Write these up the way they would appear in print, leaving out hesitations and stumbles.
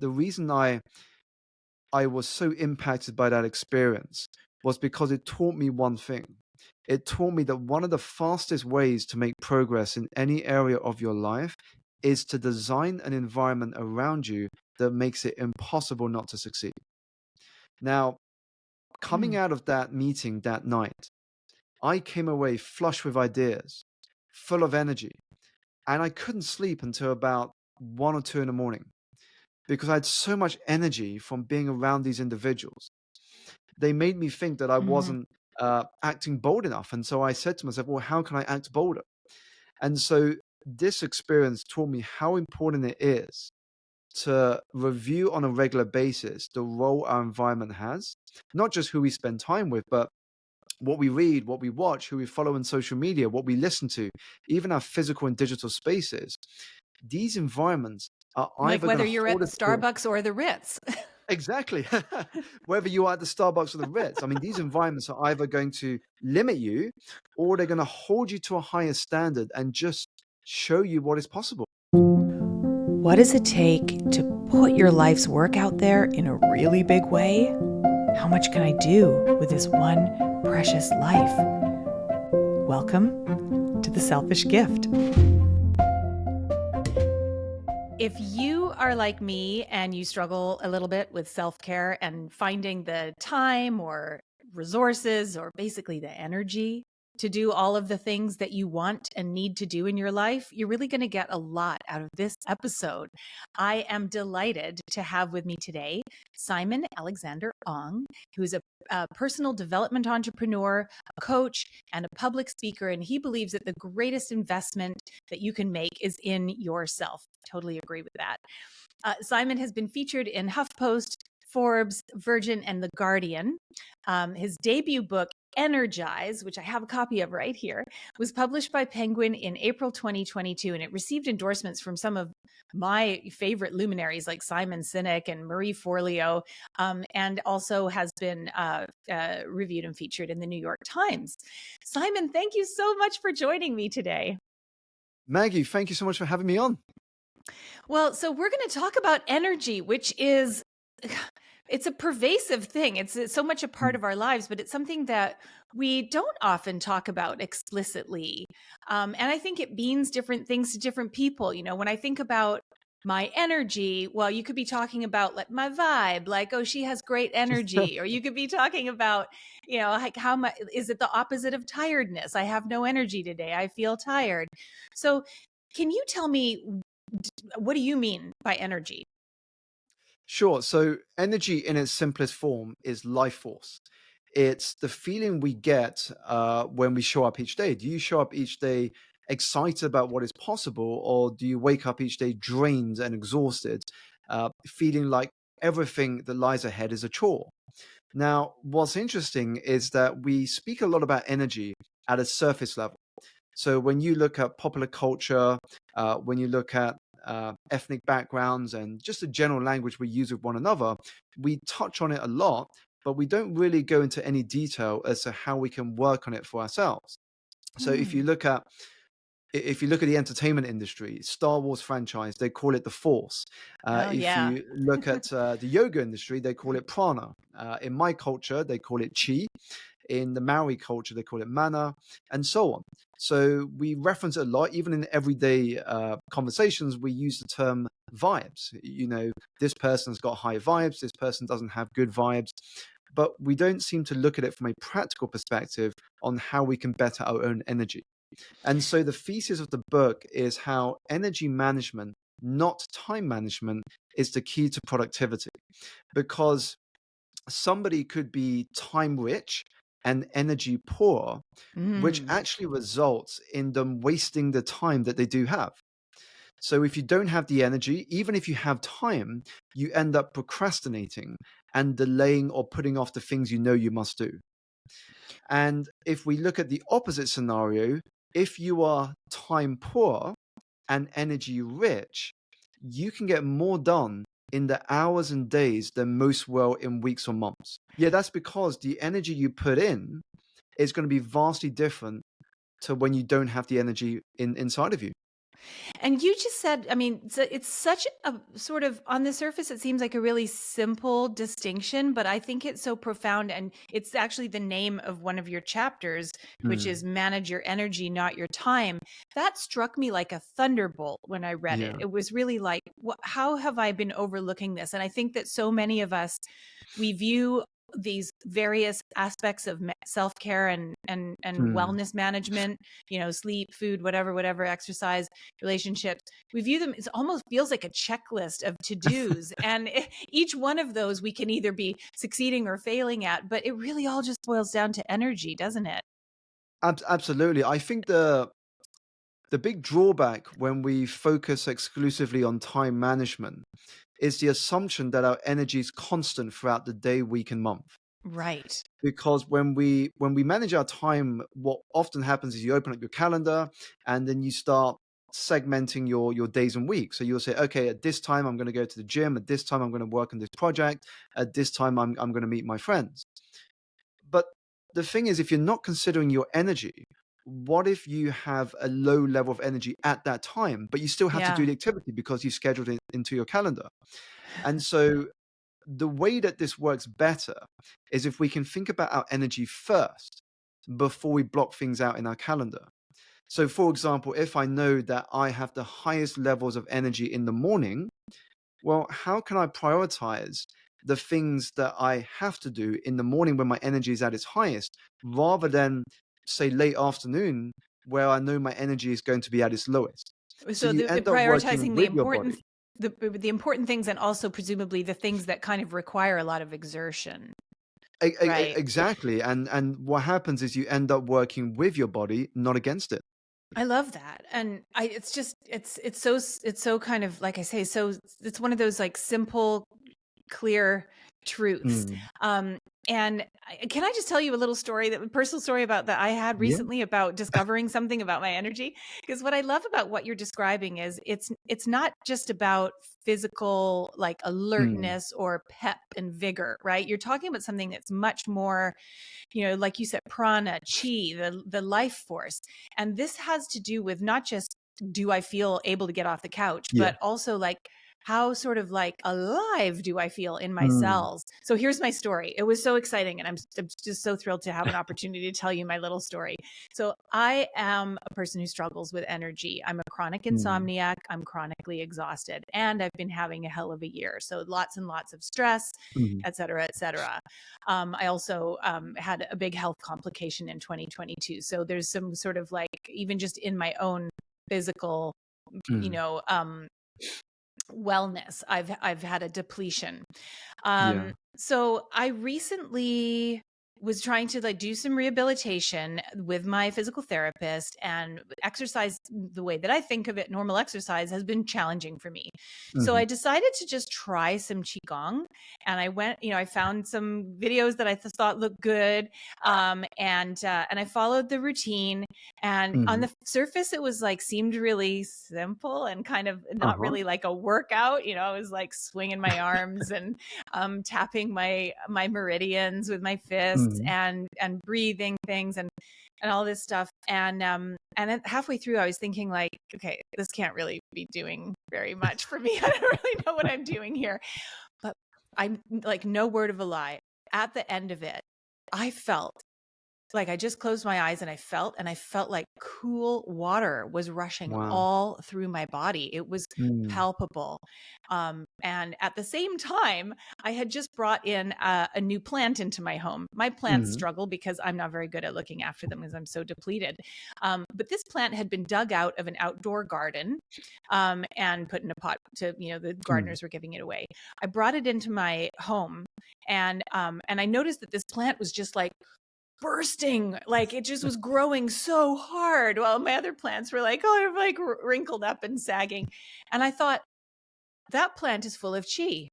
the reason I was so impacted by that experience was because it taught me one thing. It taught me that one of the fastest ways to make progress in any area of your life is to design an environment around you that makes it impossible not to succeed. Now, coming Mm. out of that meeting that night, I came away flush with ideas, full of energy, and I couldn't sleep until about 1 or 2 in the morning because I had so much energy from being around these individuals. They made me think that I Mhm. wasn't acting bold enough. And so I said to myself, well, how can I act bolder? And so this experience taught me how important it is to review on a regular basis the role our environment has, not just who we spend time with, but what we read, what we watch, who we follow on social media, what we listen to, even our physical and digital spaces. These environments are Like either going whether to you're hold at us to Starbucks or the Ritz. exactly whether you are at the Starbucks or the Ritz. I mean, these environments are either going to limit you or they're going to hold you to a higher standard and just show you what is possible. What does it take to put your life's work out there in a really big way? How much can I do with this one precious life? Welcome to The Selfish Gift. If you are like me and you struggle a little bit with self-care and finding the time or resources or basically the energy to do all of the things that you want and need to do in your life, you're really going to get a lot out of this episode. I am delighted to have with me today Simon Alexander Ong, who is a personal development entrepreneur, a coach, and a public speaker. And he believes that the greatest investment that you can make is in yourself. Totally agree with that. Simon has been featured in HuffPost, Forbes, Virgin, and The Guardian. His debut book, Energize, which I have a copy of right here, was published by Penguin in April 2022, and it received endorsements from some of my favorite luminaries like Simon Sinek and Marie Forleo, and also has been reviewed and featured in the New York Times. Simon, thank you so much for joining me today. Maggie, thank you so much for having me on. Well, so we're going to talk about energy, which is it's a pervasive thing. It's so much a part of our lives, but it's something that we don't often talk about explicitly. And I think it means different things to different people. You know, when I think about my energy, well, you could be talking about like my vibe, like, oh, she has great energy. Or you could be talking about, you know, like how much is it the opposite of tiredness? I have no energy today. I feel tired. So can you tell me, what do you mean by energy? Sure. So, energy in its simplest form is life force. It's the feeling we get when we show up each day. Do you show up each day excited about what is possible, or do you wake up each day drained and exhausted, feeling like everything that lies ahead is a chore? Now, what's interesting is that we speak a lot about energy at a surface level. So when you look at popular culture, when you look at ethnic backgrounds and just the general language we use with one another, we touch on it a lot, but we don't really go into any detail as to how we can work on it for ourselves. So Mm. if you look at the entertainment industry, Star Wars franchise, they call it the Force. Oh, If yeah. you look at the yoga industry, they call it prana. In my culture, they call it chi. In the Maori culture, they call it mana, and so on. So we reference it a lot, even in everyday conversations. We use the term vibes. You know, this person's got high vibes. This person doesn't have good vibes. But we don't seem to look at it from a practical perspective on how we can better our own energy. And so the thesis of the book is how energy management, not time management, is the key to productivity. Because somebody could be time rich and energy poor, which Mm. actually results in them wasting the time that they do have. So if you don't have the energy, even if you have time, you end up procrastinating and delaying or putting off the things you know you must do. And if we look at the opposite scenario, if you are time poor and energy rich, you can get more done in the hours and days than most will in weeks or months. Yeah, that's because the energy you put in is going to be vastly different to when you don't have the energy inside of you. And you just said, I mean, it's such a sort of, on the surface, it seems like a really simple distinction, but I think it's so profound. And it's actually the name of one of your chapters, which is Mm, Manage Your Energy, Not Your Time. That struck me like a thunderbolt when I read it. yeah. It was really like, how have I been overlooking this? And I think that so many of us, we view these various aspects of self-care and Mm. wellness management, sleep, food, whatever, exercise, relationships. We view them, it almost feels like a checklist of to-dos. And each one of those we can either be succeeding or failing at, but it really all just boils down to energy, doesn't it? Absolutely. I think the big drawback when we focus exclusively on time management is the assumption that our energy is constant throughout the day, week, and month. Right. Because when we manage our time, what often happens is you open up your calendar and then you start segmenting your days and weeks. So you'll say, okay, at this time I'm going to go to the gym. At this time I'm going to work on this project. At this time I'm going to meet my friends. But the thing is, if you're not considering your energy, what if you have a low level of energy at that time, but you still have to do Yeah. the activity because you scheduled it into your calendar? And so the way that this works better is if we can think about our energy first before we block things out in our calendar. So, for example, if I know that I have the highest levels of energy in the morning, well, how can I prioritize the things that I have to do in the morning when my energy is at its highest rather than, say, late afternoon where I know my energy is going to be at its lowest? So, So you the end up working prioritizing the with your important, body. the important things, and also presumably the things that kind of require a lot of exertion. Right. Exactly, and what happens is you end up working with your body, not against it. I love that. And it's just, it's so kind of, like I say, so it's one of those like simple, clear truths. Mm. Um, and can I just tell you a little story, that a personal story about that I had Yeah. recently about discovering something about my energy? Because what I love about what you're describing is it's not just about physical like Mm. alertness or pep and vigor, right? You're talking about something that's much more, like you said, prana, chi, the life force. And this has to do with not just, do I feel able to get off the couch, Yeah. but also like, how sort of like alive do I feel in my Mm. cells? So here's my story. It was so exciting. And I'm just so thrilled to have an opportunity to tell you my little story. So I am a person who struggles with energy. I'm a chronic Mm. insomniac. I'm chronically exhausted, and I've been having a hell of a year. So lots and lots of stress, Mhm. et cetera, et cetera. I also had a big health complication in 2022. So there's some sort of like, even just in my own physical, you Mm. know, um, wellness, I've had a depletion. Yeah. So I recently was trying to like do some rehabilitation with my physical therapist, and exercise, the way that I think of it, normal exercise, has been challenging for me. So Mhm. I decided to just try some qigong, and I went, I found some videos that I thought looked good, and I followed the routine. And on Mhm. the surface, it was like, seemed really simple and kind of not Uh-huh. really like a workout. I was like swinging my arms and tapping my meridians with my fists, Mhm. and breathing things, and all this stuff. And then halfway through, I was thinking like, okay, this can't really be doing very much for me. I don't really know what I'm doing here. But I'm like, no word of a lie. At the end of it, I felt like I just closed my eyes, and I felt like cool water was rushing Wow. all through my body. It was Mm. palpable. And at the same time, I had just brought in a new plant into my home. My plants Mhm. struggle because I'm not very good at looking after them because I'm so depleted. But this plant had been dug out of an outdoor garden, and put in a pot to, the Mm. gardeners were giving it away. I brought it into my home, and I noticed that this plant was just like bursting, like it just was growing so hard, while my other plants were like, oh, they're like wrinkled up and sagging. And I thought, that plant is full of chi.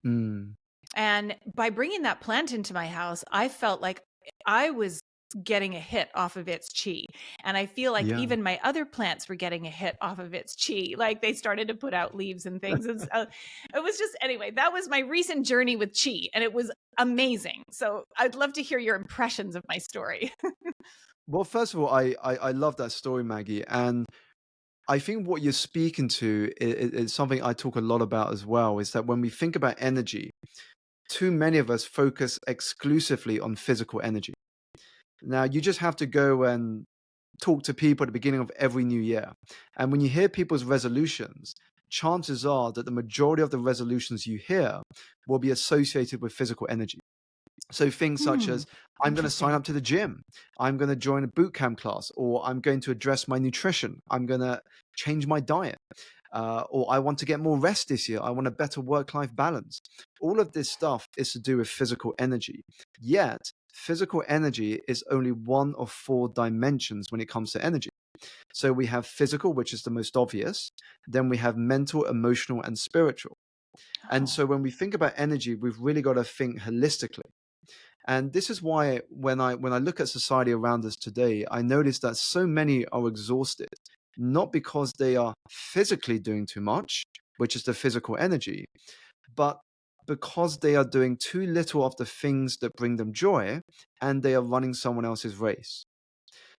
Mm. And by bringing that plant into my house, I felt like I was getting a hit off of its chi. And I feel like Yeah. even my other plants were getting a hit off of its chi. Like they started to put out leaves and things. It was just, anyway, that was my recent journey with chi. And it was amazing. So I'd love to hear your impressions of my story. Well, first of all, I love that story, Maggie, and I think what you're speaking to is something I talk a lot about as well, is that when we think about energy, too many of us focus exclusively on physical energy. Now, you just have to go and talk to people at the beginning of every new year. And when you hear people's resolutions, chances are that the majority of the resolutions you hear will be associated with physical energy. So things such Hmm. as, I'm going to sign Interesting. up to the gym, I'm going to join a boot camp class, or I'm going to address my nutrition, I'm going to change my diet, or I want to get more rest this year, I want a better work life balance. All of this stuff is to do with physical energy. Yet, physical energy is only one of four dimensions when it comes to energy. So we have physical, which is the most obvious, then we have mental, emotional, and spiritual. And Oh. so when we think about energy, we've really got to think holistically. And this is why when I look at society around us today, I notice that so many are exhausted, not because they are physically doing too much, which is the physical energy, but because they are doing too little of the things that bring them joy, and they are running someone else's race.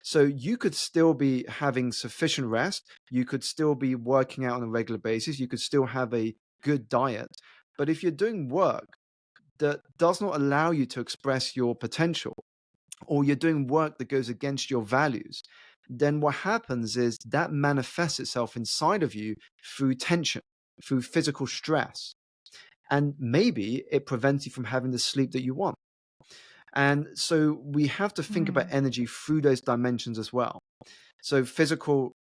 So you could still be having sufficient rest, you could still be working out on a regular basis, you could still have a good diet. But if you're doing work that does not allow you to express your potential, or you're doing work that goes against your values, then what happens is that manifests itself inside of you through tension, through physical stress. And maybe it prevents you from having the sleep that you want. And so we have to think about Hmm. energy through those dimensions as well. So physical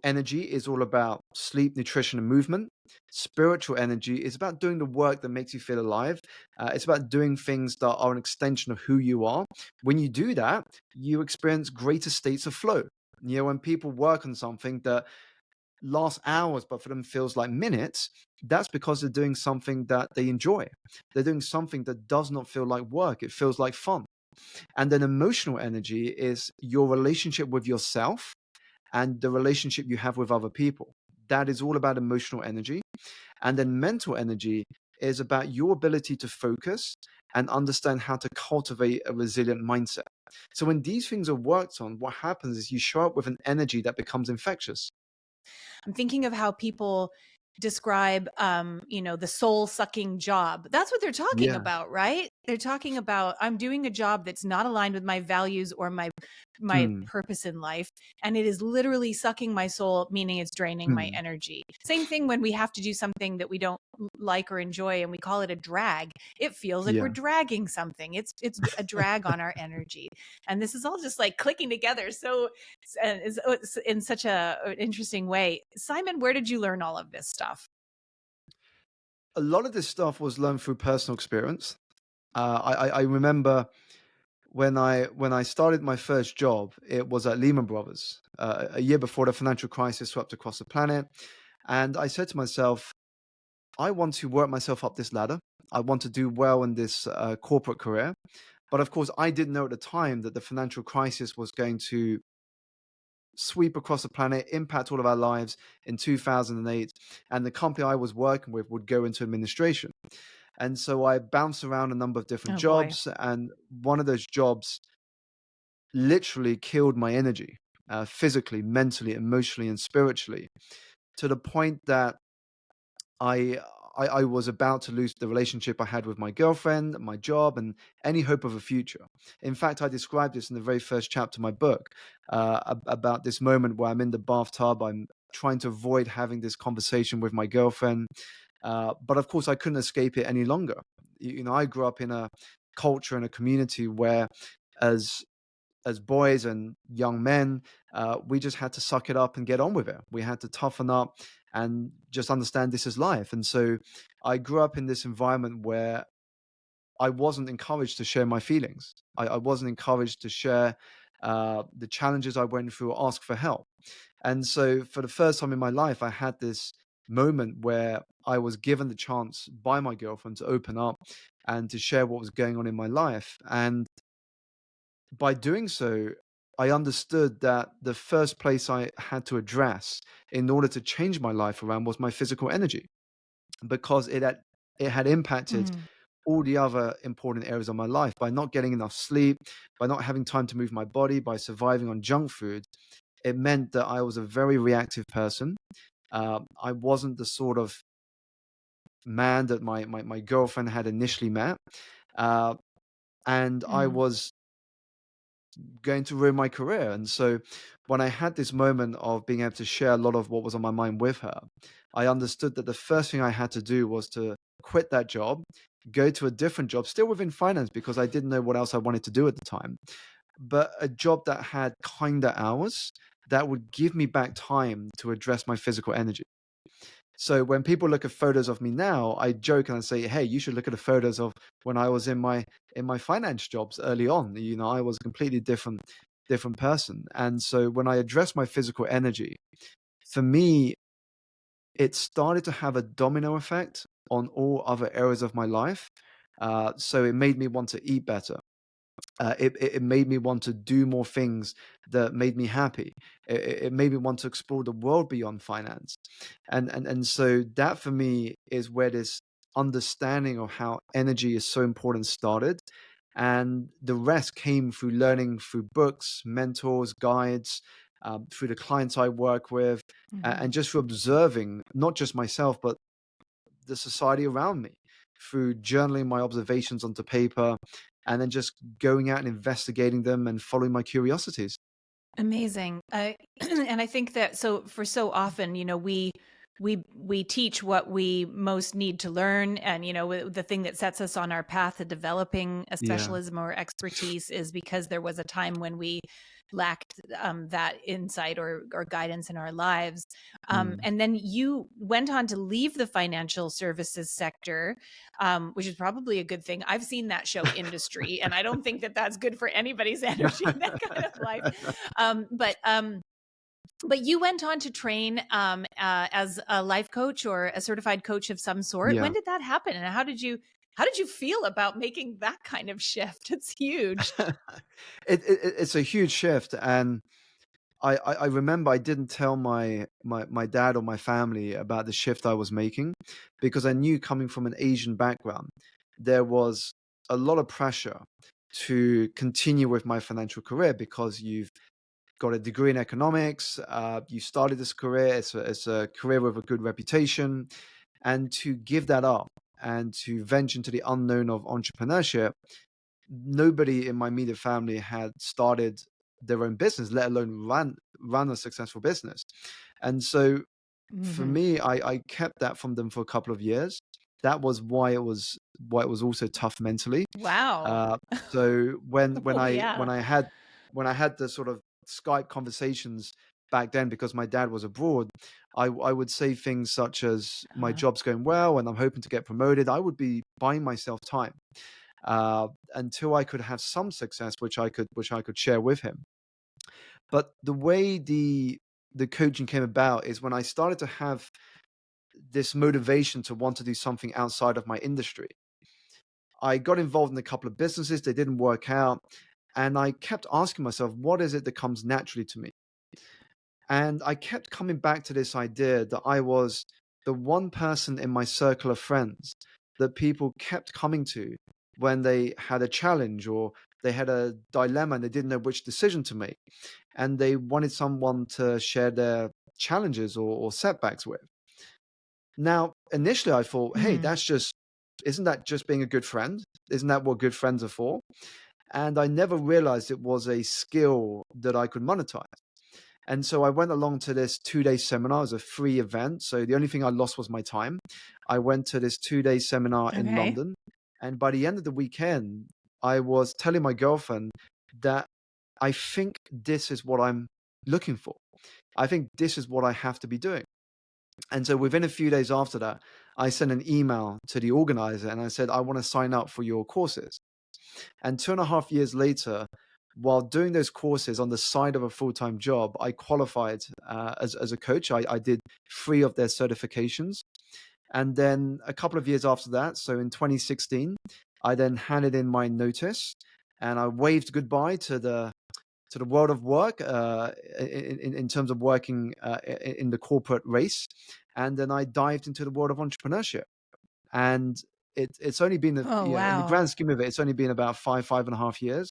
energy is all about sleep, nutrition, and movement. Spiritual energy is about doing the work that makes you feel alive. It's about doing things that are an extension of who you are. When you do that, you experience greater states of flow. You know, when people work on something that lasts hours, but for them feels like minutes, that's because they're doing something that they enjoy. They're doing something that does not feel like work. It feels like fun. And then emotional energy is your relationship with yourself and the relationship you have with other people. That is all about emotional energy. And then mental energy is about your ability to focus and understand how to cultivate a resilient mindset. So when these things are worked on, what happens is you show up with an energy that becomes infectious. I'm thinking of how people describe, the soul sucking job. That's what they're talking Yeah. about, right? They're talking about, I'm doing a job that's not aligned with my values or my Hmm. purpose in life, and it is literally sucking my soul, meaning it's draining my Hmm. energy. Same thing when we have to do something that we don't like or enjoy and we call it a drag. It feels like we're Yeah. dragging something. It's a drag on our energy. And this is all just like clicking together so it's in such an interesting way. Simon, where did you learn all of this stuff? A lot of this stuff was learned through personal experience. I remember when I started my first job, it was at Lehman Brothers, a year before the financial crisis swept across the planet. And I said to myself, I want to work myself up this ladder. I want to do well in this corporate career. But of course, I didn't know at the time that the financial crisis was going to sweep across the planet, impact all of our lives in 2008. And the company I was working with would go into administration. And so I bounced around a number of different Oh boy. jobs. And one of those jobs literally killed my energy, physically, mentally, emotionally, and spiritually, to the point that I, I was about to lose the relationship I had with my girlfriend, my job, and any hope of a future. In fact, I described this in the very first chapter of my book, about this moment where I'm in the bathtub. I'm trying to avoid having this conversation with my girlfriend, but of course, I couldn't escape it any longer. You know, I grew up in a culture and a community where, as boys and young men, we just had to suck it up and get on with it. We had to toughen up and just understand this is life. And so I grew up in this environment where I wasn't encouraged to share my feelings. I wasn't encouraged to share the challenges I went through or ask for help. And so for the first time in my life, I had this moment where I was given the chance by my girlfriend to open up and to share what was going on in my life. And by doing so, I understood that the first place I had to address in order to change my life around was my physical energy, because it had impacted Mm. all the other important areas of my life. By not getting enough sleep, by not having time to move my body, by surviving on junk food, It meant that I was a very reactive person. I wasn't the sort of man that my girlfriend had initially met. Uh, and I Mm. was going to ruin my career. And so when I had this moment of being able to share a lot of what was on my mind with her, I understood that the first thing I had to do was to quit that job, go to a different job, still within finance, because I didn't know what else I wanted to do at the time, but a job that had kinder hours that would give me back time to address my physical energy. So when people look at photos of me now, I joke and I say, "Hey, you should look at the photos of when I was in my finance jobs early on. You know, I was a completely different person." And so when I address my physical energy, for me, it started to have a domino effect on all other areas of my life. So it made me want to eat better. It made me want to do more things that made me happy. It made me want to explore the world beyond finance, and so that for me is where this understanding of how energy is so important started, and the rest came through learning through books, mentors, guides, through the clients I work with, Mhm. and just through observing not just myself but the society around me, through journaling my observations onto paper and then just going out and investigating them and following my curiosities. Amazing. And I think that so often, we teach what we most need to learn, and the thing that sets us on our path to developing a Yeah. specialism or expertise is because there was a time when we lacked that insight or guidance in our lives. Mm. And then you went on to leave the financial services sector, which is probably a good thing. I've seen that show Industry, and I don't think that that's good for anybody's energy in that kind of life. Um, but um, but you went on to train as a life coach or a certified coach of some sort. When Yeah. did that happen, and how did you feel about making that kind of shift? It's huge. It's a huge shift, and I remember I didn't tell my dad or my family about the shift I was making, because I knew, coming from an Asian background, there was a lot of pressure to continue with my financial career because you've got a degree in economics. You started this career. It's a career with a good reputation. And to give that up and to venture into the unknown of entrepreneurship, nobody in my immediate family had started their own business, let alone run a successful business. And so for Hmm. me, I kept that from them for a couple of years. That was why it was also tough mentally. Wow. Uh, so Oh yeah. when I had the sort of Skype conversations back then, because my dad was abroad, I would say things such as, "My Uh, job's going well, and I'm hoping to get promoted." I would be buying myself time until I could have some success, which I could share with him. But the way the coaching came about is when I started to have this motivation to want to do something outside of my industry. I got involved in a couple of businesses, they didn't work out, and I kept asking myself, what is it that comes naturally to me? And I kept coming back to this idea that I was the one person in my circle of friends that people kept coming to when they had a challenge or they had a dilemma and they didn't know which decision to make. And they wanted someone to share their challenges or setbacks with. Now, initially I thought, hey, mm. isn't that just being a good friend? Isn't that what good friends are for? And I never realized it was a skill that I could monetize. And so I went along to this 2 day seminar. It was a free event. So the only thing I lost was my time. I went to this 2 day seminar in Okay. London. And by the end of the weekend, I was telling my girlfriend that I think this is what I'm looking for. I think this is what I have to be doing. And so within a few days after that, I sent an email to the organizer and I said, I want to sign up for your courses. And 2.5 years later, while doing those courses on the side of a full-time job, I qualified as a coach. I did 3 of their certifications. And then a couple of years after that, so in 2016, I then handed in my notice and I waved goodbye to the world of work in terms of working in the corporate race. And then I dived into the world of entrepreneurship. And it's only been, Oh in the wow. grand scheme of it, it's only been about 5.5 years,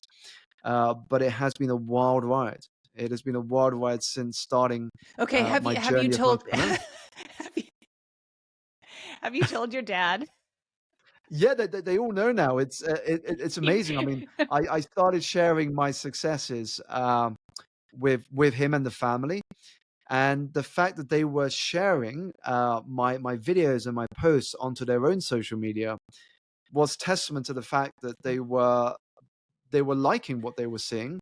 but it has been a wild ride. It has been a wild ride since starting Okay, my have you journey as an told entrepreneur. have you, have you told your dad? Yeah, they all know now. It's amazing. I mean, I started sharing my successes with him and the family, and the fact that they were sharing my videos and my posts onto their own social media was testament to the fact that they were liking what they were seeing,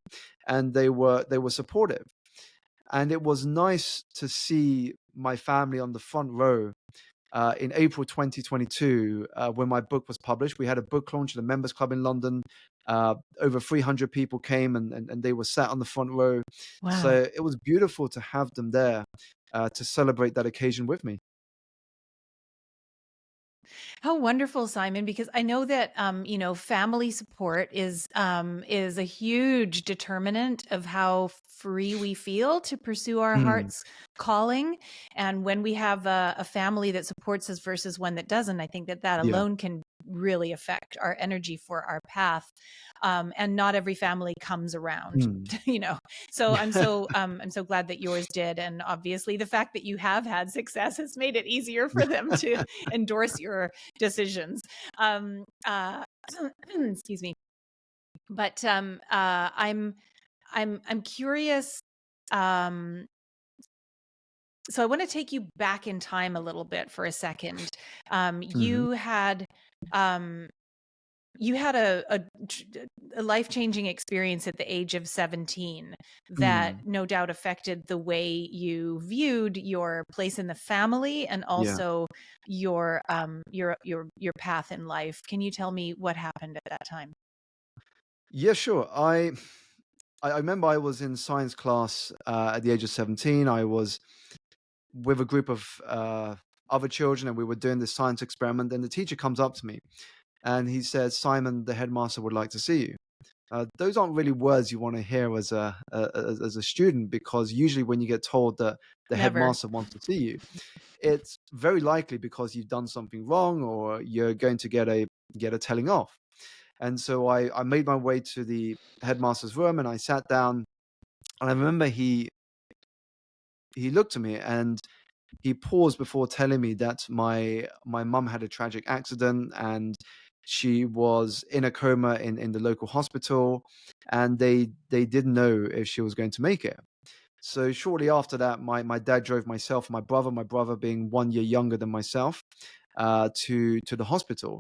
and they were supportive. And it was nice to see my family on the front row in April 2022, when my book was published. We had a book launch at a members club in London. Over 300 people came, and they were sat on the front row. So Wow. it was beautiful to have them there to celebrate that occasion with me. How wonderful, Simon, because I know that family support is a huge determinant of how free we feel to pursue our Mm, heart's calling. And when we have a family that supports us versus one that doesn't, I think that that yeah. alone can really affect our energy for our path. And not every family comes around, Mm. you know. So I'm so glad that yours did, and obviously the fact that you have had success has made it easier for them to endorse your decisions. Um, uh, excuse me. But I'm curious. Um, so I want to take you back in time a little bit for a second. Um, Mhm. you had um, you had a life-changing experience at the age of 17 that Mm. no doubt affected the way you viewed your place in the family and Yeah. also your path in life. Can you tell me what happened at that time? Yeah, sure. I remember I was in science class at the age of 17. I was with a group of other children, and we were doing this science experiment. And the teacher comes up to me and he says, "Simon, the headmaster would like to see you." Those aren't really words you want to hear as a student, because usually when you get told that the Never. headmaster wants to see you, it's very likely because you've done something wrong or you're going to get a telling off. And so I made my way to the headmaster's room and I sat down. And I remember he looked at me and he paused before telling me that my mum had a tragic accident, and she was in a coma in the local hospital, and they didn't know if she was going to make it. So shortly after that, my dad drove myself and my brother being 1 year younger than myself, to the hospital,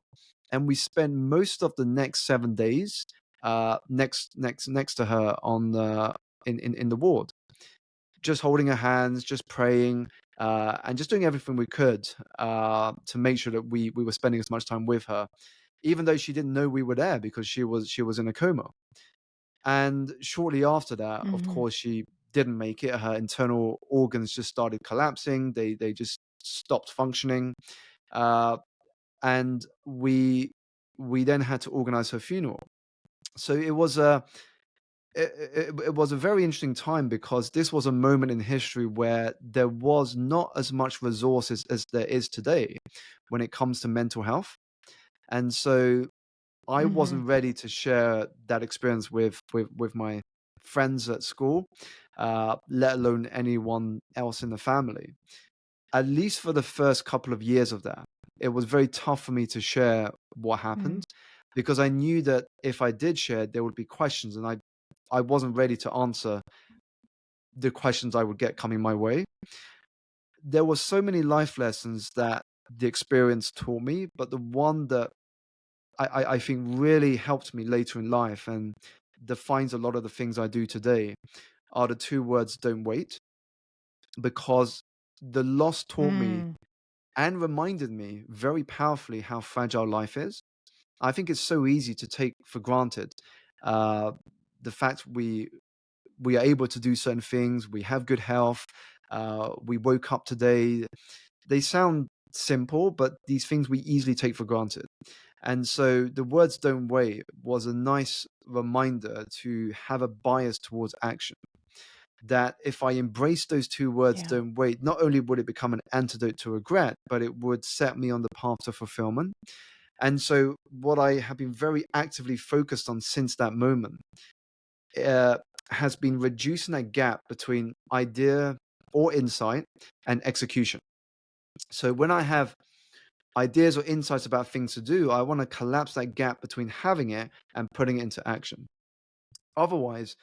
and we spent most of the next 7 days next to her on the in the ward, just holding her hands, just praying, and just doing everything we could to make sure that we were spending as much time with her, even though she didn't know we were there because she was in a coma. And shortly after that, of Hmm. course, she didn't make it. Her internal organs just started collapsing. They just stopped functioning, uh, and we then had to organize her funeral. So it was a very interesting time, because this was a moment in history where there was not as much resources as there is today when it comes to mental health. And so I Hmm. wasn't ready to share that experience with my friends at school, let alone anyone else in the family. At least for the first couple of years of that, it was very tough for me to share what happened, because I knew that if I did share, there would be questions, and I wasn't ready to answer the questions I would get coming my way. There were so many life lessons that the experience taught me, but the one that I think really helped me later in life and defines a lot of the things I do today are the two words "don't wait," because the loss taught me Mm. and reminded me very powerfully how fragile life is. I think it's so easy to take for granted uh, the fact we are able to do certain things. We have good health. We woke up today. They sound simple, but these things we easily take for granted. And so the words "don't wait" was a nice reminder to have a bias towards action. That if I embrace those two words Yeah. "don't wait," not only would it become an antidote to regret, but it would set me on the path to fulfillment. And so what I have been very actively focused on since that moment, uh, has been reducing that gap between idea or insight and execution. So when I have ideas or insights about things to do, I want to collapse that gap between having it and putting it into action. Otherwise,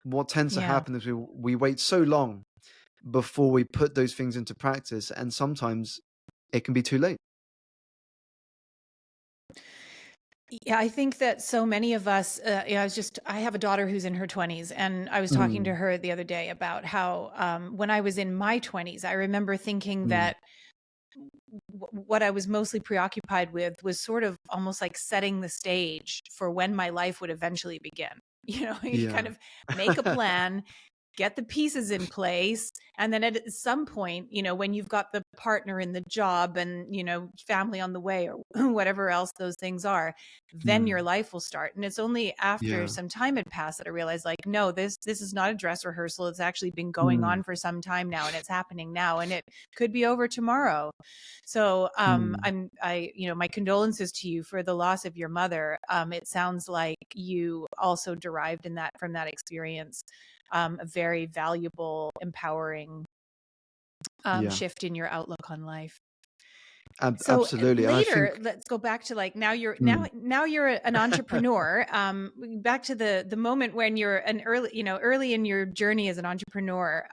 what tends to Yeah. happen is we wait so long before we put those things into practice, and sometimes it can be too late. Yeah, I think that so many of us, I have a daughter who's in her 20s, and I was talking to Mm, her the other day about how when I was in my 20s, I remember thinking mm, that what I was mostly preoccupied with was sort of almost like setting the stage for when my life would eventually begin. You kind yeah. of make a plan, get the pieces in place, and then at some point, when you've got the partner in the job and family on the way, or whatever else those things are, then Mm, your life will start. And it's only after yeah. some time had passed that I realized, like, no, this is not a dress rehearsal. It's actually been going Mm, on for some time now, and it's happening now, and it could be over tomorrow. So mm, my condolences to you for the loss of your mother. It sounds like you also derived in that from that experience a very valuable, empowering yeah. shift in your outlook on life. So Absolutely. And I think, later, let's go back to like now you're mm, now you're an entrepreneur. Back to the moment when you're an early in your journey as an entrepreneur.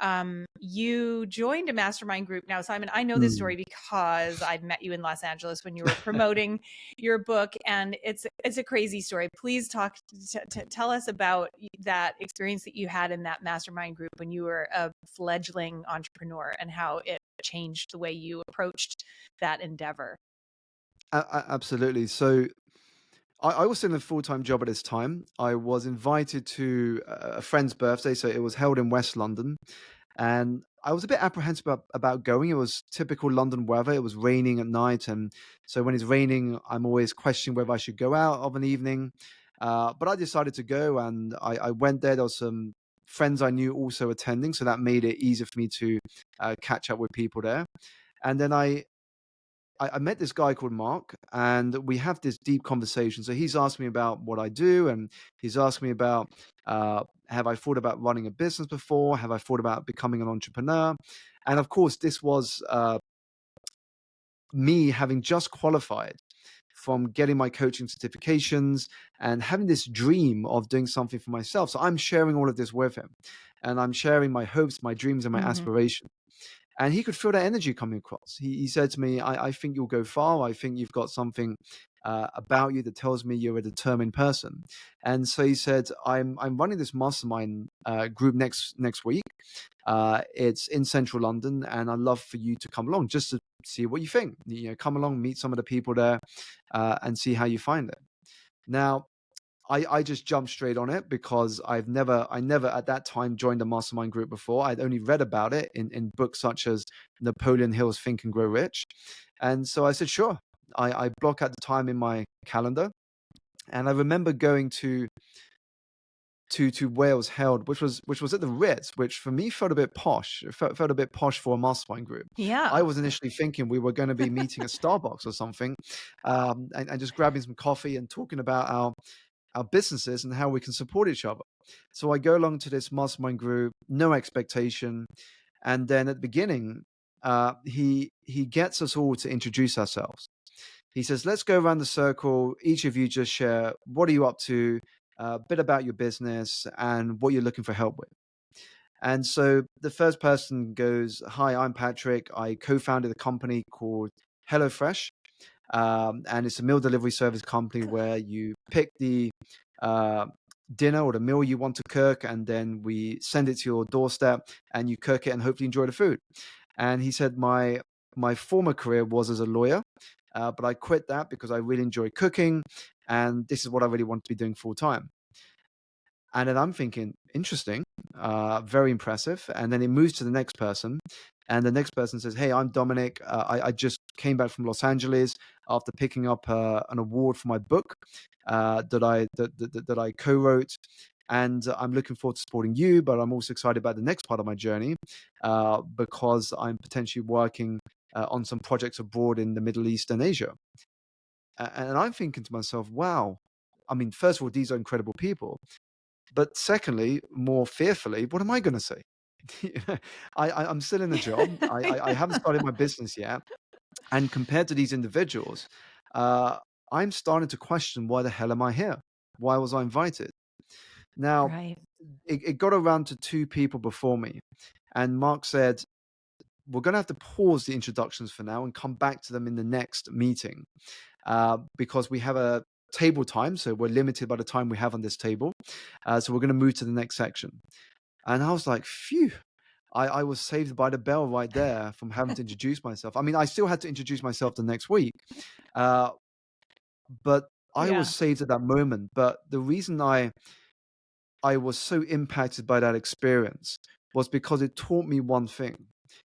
You joined a mastermind group. Now, Simon, I know this mm. story because I've met you in Los Angeles when you were promoting your book, and it's a crazy story. Please tell us about that experience that you had in that mastermind group when you were a fledgling entrepreneur and how it changed the way you approached that endeavor. Absolutely. So I was in a full-time job at this time. I was invited to a friend's birthday, so it was held in West London, and I was a bit apprehensive about going. It was typical London weather. It was raining at night, and so when it's raining, I'm always questioning whether I should go out of an evening. But I decided to go, and I went there. There was some friends I knew also attending, so that made it easier for me to catch up with people there. And then I met this guy called Mark, and we have this deep conversation. So he's asked me about what I do, and he's asked me about have I thought about running a business before? Have I thought about becoming an entrepreneur? And of course, this was me having just qualified from getting my coaching certifications and having this dream of doing something for myself. So I'm sharing all of this with him, and I'm sharing my hopes, my dreams, and my Mhm. aspirations. And he could feel that energy coming across. He said to me, I think you'll go far. I think you've got something about you that tells me you're a determined person. And so he said, I'm running this mastermind group next week. It's in central London, and I'd love for you to come along just to see what you think. Come along, meet some of the people there, and see how you find it. Now, I just jumped straight on it because I never at that time joined a mastermind group before. I'd only read about it in books such as Napoleon Hill's Think and Grow Rich. And so I said, sure. I block out the time in my calendar. And I remember going to Wales Held, which was at the Ritz, which for me felt a bit posh. It felt a bit posh for a mastermind group. I Yeah. was initially thinking we were going to be meeting at Starbucks or something, and just grabbing some coffee and talking about our businesses and how we can support each other. So I go along to this mastermind group, no expectation, and then at the beginning, he gets us all to introduce ourselves. He says, "Let's go around the circle. Each of you just share what are you up to, a bit about your business, and what you're looking for help with." And so the first person goes, "Hi, I'm Patrick. I co-founded a company called HelloFresh, and it's a meal delivery service company where you pick the uh, dinner or the meal you want to cook, and then we send it to your doorstep, and you cook it and hopefully enjoy the food." And he said, My former career was as a lawyer, but I quit that because I really enjoy cooking, and this is what I really want to be doing full time." And then I'm thinking, interesting, very impressive. And then it moves to the next person. And the next person says, "Hey, I'm Dominic. I just came back from Los Angeles after picking up an award for my book that I co-wrote. And I'm looking forward to supporting you, but I'm also excited about the next part of my journey because I'm potentially working on some projects abroad in the Middle East and Asia." And I'm thinking to myself, wow, I mean, first of all, these are incredible people. But secondly, more fearfully, what am I going to say? You know, I'm still in the job. I haven't started my business yet. And compared to these individuals, uh, I'm starting to question, why the hell am I here? Why was I invited? Now, Right. it got around to two people before me. And Mark said, we're going to have to pause the introductions for now and come back to them in the next meeting, because we have a table time. So we're limited by the time we have on this table. So we're going to move to the next section. And I was like, phew, I was saved by the bell right there from having to introduce myself. I mean, I still had to introduce myself the next week, uh, but I was Yeah. saved at that moment. But the reason I was so impacted by that experience was because it taught me one thing.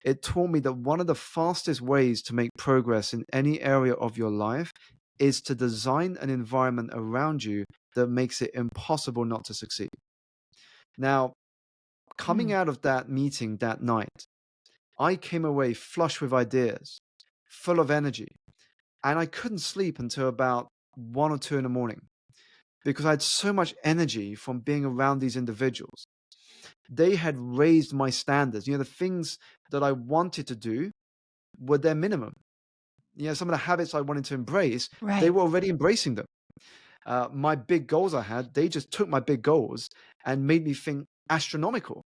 It taught me that one of the fastest ways to make progress in any area of your life is to design an environment around you that makes it impossible not to succeed. Now, coming Mm. out of that meeting that night, I came away flush with ideas, full of energy, and I couldn't sleep until about 1 or 2 in the morning because I had so much energy from being around these individuals. They had raised my standards. You know, the things that I wanted to do were their minimum. You know, some of the habits I wanted to embrace, they Right. were already embracing them. My big goals I had, they just took my big goals and made me think astronomical.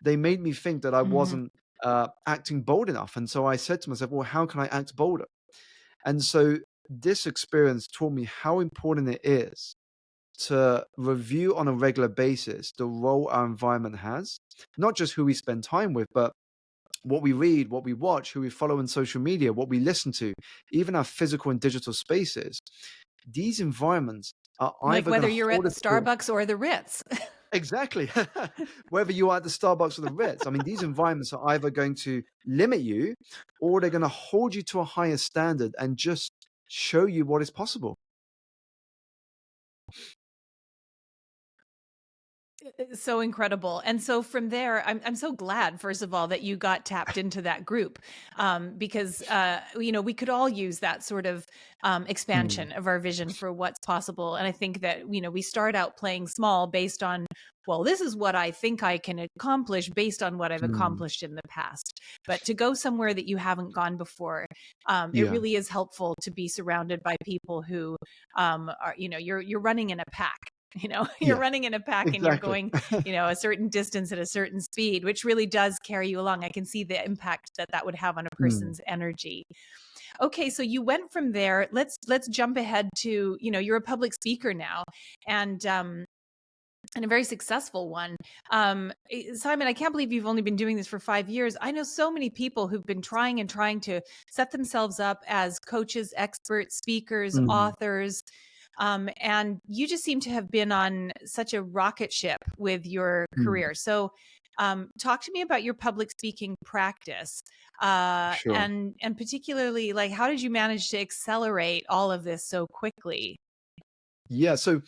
They made me think that I Mhm. wasn't acting bold enough. And so I said to myself, well, how can I act bolder? And so this experience taught me how important it is to review on a regular basis the role our environment has, not just who we spend time with, but what we read, what we watch, who we follow on social media, what we listen to, even our physical and digital spaces. These environments are Like either going whether to you're at hold the us to Starbucks or the Ritz. exactly. Whether you are at the Starbucks or the Ritz, I mean, these environments are either going to limit you or they're going to hold you to a higher standard and just show you what is possible. So incredible. And so from there, I'm so glad, first of all, that you got tapped into that group, because, we could all use that sort of Mm, expansion of our vision for what's possible. And I think that, we start out playing small based on, well, this is what I think I can accomplish based on what I've mm, accomplished in the past. But to go somewhere that you haven't gone before, it yeah, really is helpful to be surrounded by people who are, you're running in a pack. You're yeah, running in a pack and you're exactly. going, a certain distance at a certain speed, which really does carry you along. I can see the impact that that would have on a Mm, person's energy. Okay, so you went from there. Let's jump ahead to, you're a public speaker now, and and a very successful one. Simon, I can't believe you've only been doing this for 5 years. I know so many people who've been trying and trying to set themselves up as coaches, experts, speakers, mm, authors. And you just seem to have been on such a rocket ship with your mm, career. So, talk to me about your public speaking practice, sure. and particularly, like, how did you manage to accelerate all of this so quickly? Yeah. So,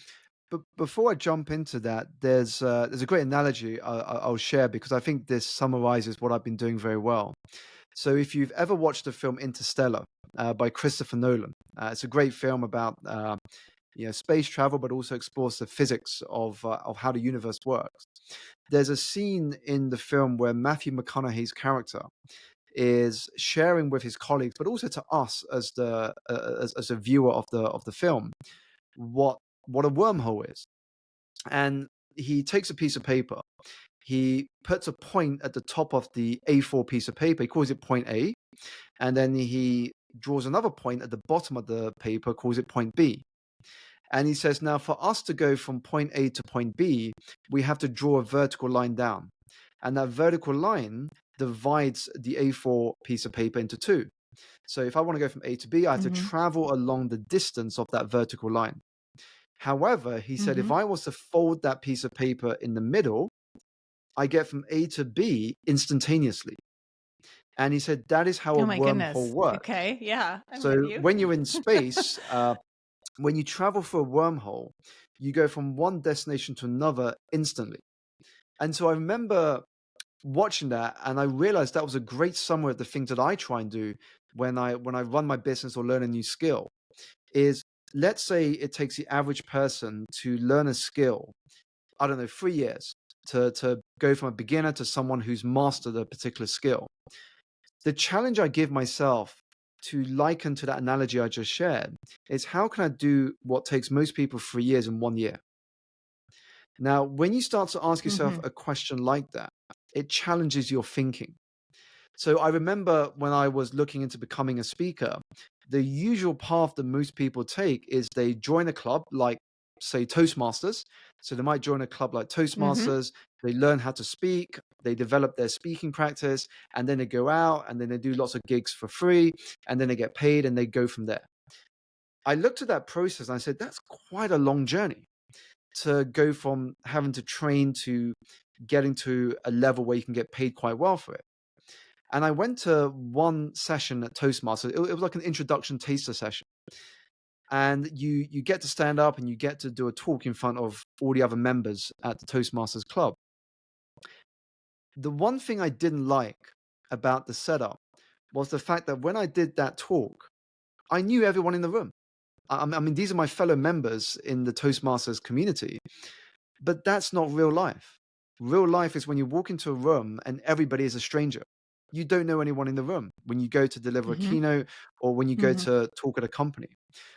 but before I jump into that, there's a great analogy I'll share because I think this summarizes what I've been doing very well. So, if you've ever watched the film Interstellar by Christopher Nolan, it's a great film about space travel, but also explores the physics of how the universe works. There's a scene in the film where Matthew McConaughey's character is sharing with his colleagues, but also to us as as a viewer of the film, what what a wormhole is. And he takes a piece of paper. He puts a point at the top of the A4 piece of paper. He calls it point A, and then he draws another point at the bottom of the paper, calls it point B. And he says, now for us to go from point A to point B, we have to draw a vertical line down. And that vertical line divides the A4 piece of paper into two. So if I want to go from A to B, I have to Hmm. travel along the distance of that vertical line. However, he said, if Hmm. I was to fold that piece of paper in the middle, I get from A to B instantaneously. And he said, that is how a Oh my wormhole goodness. works. Okay. Yeah, I'm with So you. when you're in space, when you travel through a wormhole, you go from one destination to another instantly. And so I remember watching that and I realized that was a great summary of the things that I try and do when I run my business or learn a new skill is let's say it takes the average person to learn a skill. I don't know, 3 years to go from a beginner to someone who's mastered a particular skill. The challenge I give myself, to liken to that analogy I just shared, is how can I do what takes most people 3 years in 1 year? Now, when you start to ask yourself Hmm. a question like that, it challenges your thinking. So I remember when I was looking into becoming a speaker, the usual path that most people take is they join a club like, say, Toastmasters. So they might join a club like Hmm. Toastmasters, they learn how to speak, they develop their speaking practice, and then they go out and then they do lots of gigs for free, and then they get paid and they go from there. I looked at that process and I said, that's quite a long journey to go from having to train to getting to a level where you can get paid quite well for it. And I went to one session at Toastmasters. It was like an introduction taster session. And you get to stand up and you get to do a talk in front of all the other members at the Toastmasters club. The one thing I didn't like about the setup was the fact that when I did that talk, I knew everyone in the room. I mean, these are my fellow members in the Toastmasters community, but that's not real life. Real life is when you walk into a room and everybody is a stranger. You don't know anyone in the room when you go to deliver a Hmm. keynote or when you go Hmm. to talk at a company.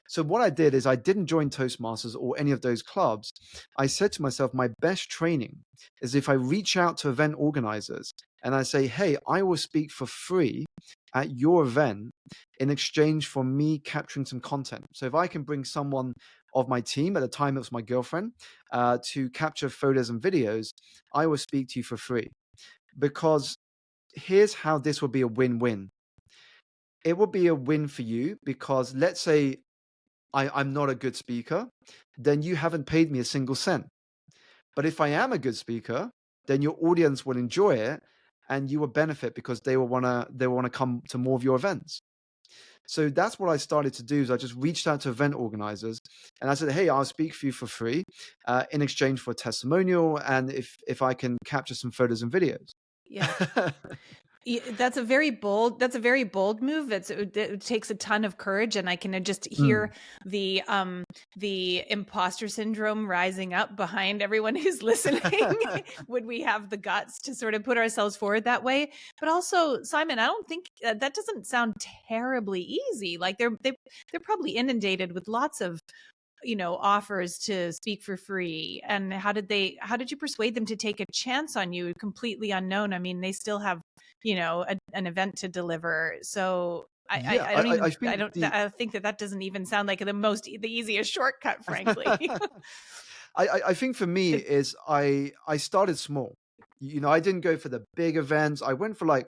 So, what I did is I didn't join Toastmasters or any of those clubs. I said to myself, my best training is if I reach out to event organizers and I say, hey, I will speak for free at your event in exchange for me capturing some content. So, if I can bring someone of my team, at the time it was my girlfriend, to capture photos and videos, I will speak to you for free. Because here's how this will be a win-win. It will be a win for you because let's say I'm not a good speaker, then you haven't paid me a single cent. But if I am a good speaker, then your audience will enjoy it and you will benefit because they will wanna come to more of your events. So that's what I started to do is I just reached out to event organizers and I said, hey, I'll speak for you for free in exchange for a testimonial and if I can capture some photos and videos. Yeah. That's a very bold move. It takes a ton of courage, and I can just Mm. hear the imposter syndrome rising up behind everyone who's listening. Would we have the guts to sort of put ourselves forward that way? But also, Simon, I don't think that doesn't sound terribly easy. Like they're probably inundated with lots of offers to speak for free. And how did you persuade them to take a chance on you, completely unknown? I mean, they still have an event to deliver. So Yeah, I don't even I think the I think that doesn't even sound like the easiest shortcut, frankly. I think for me It- is I started small. I didn't go for the big events. I went for like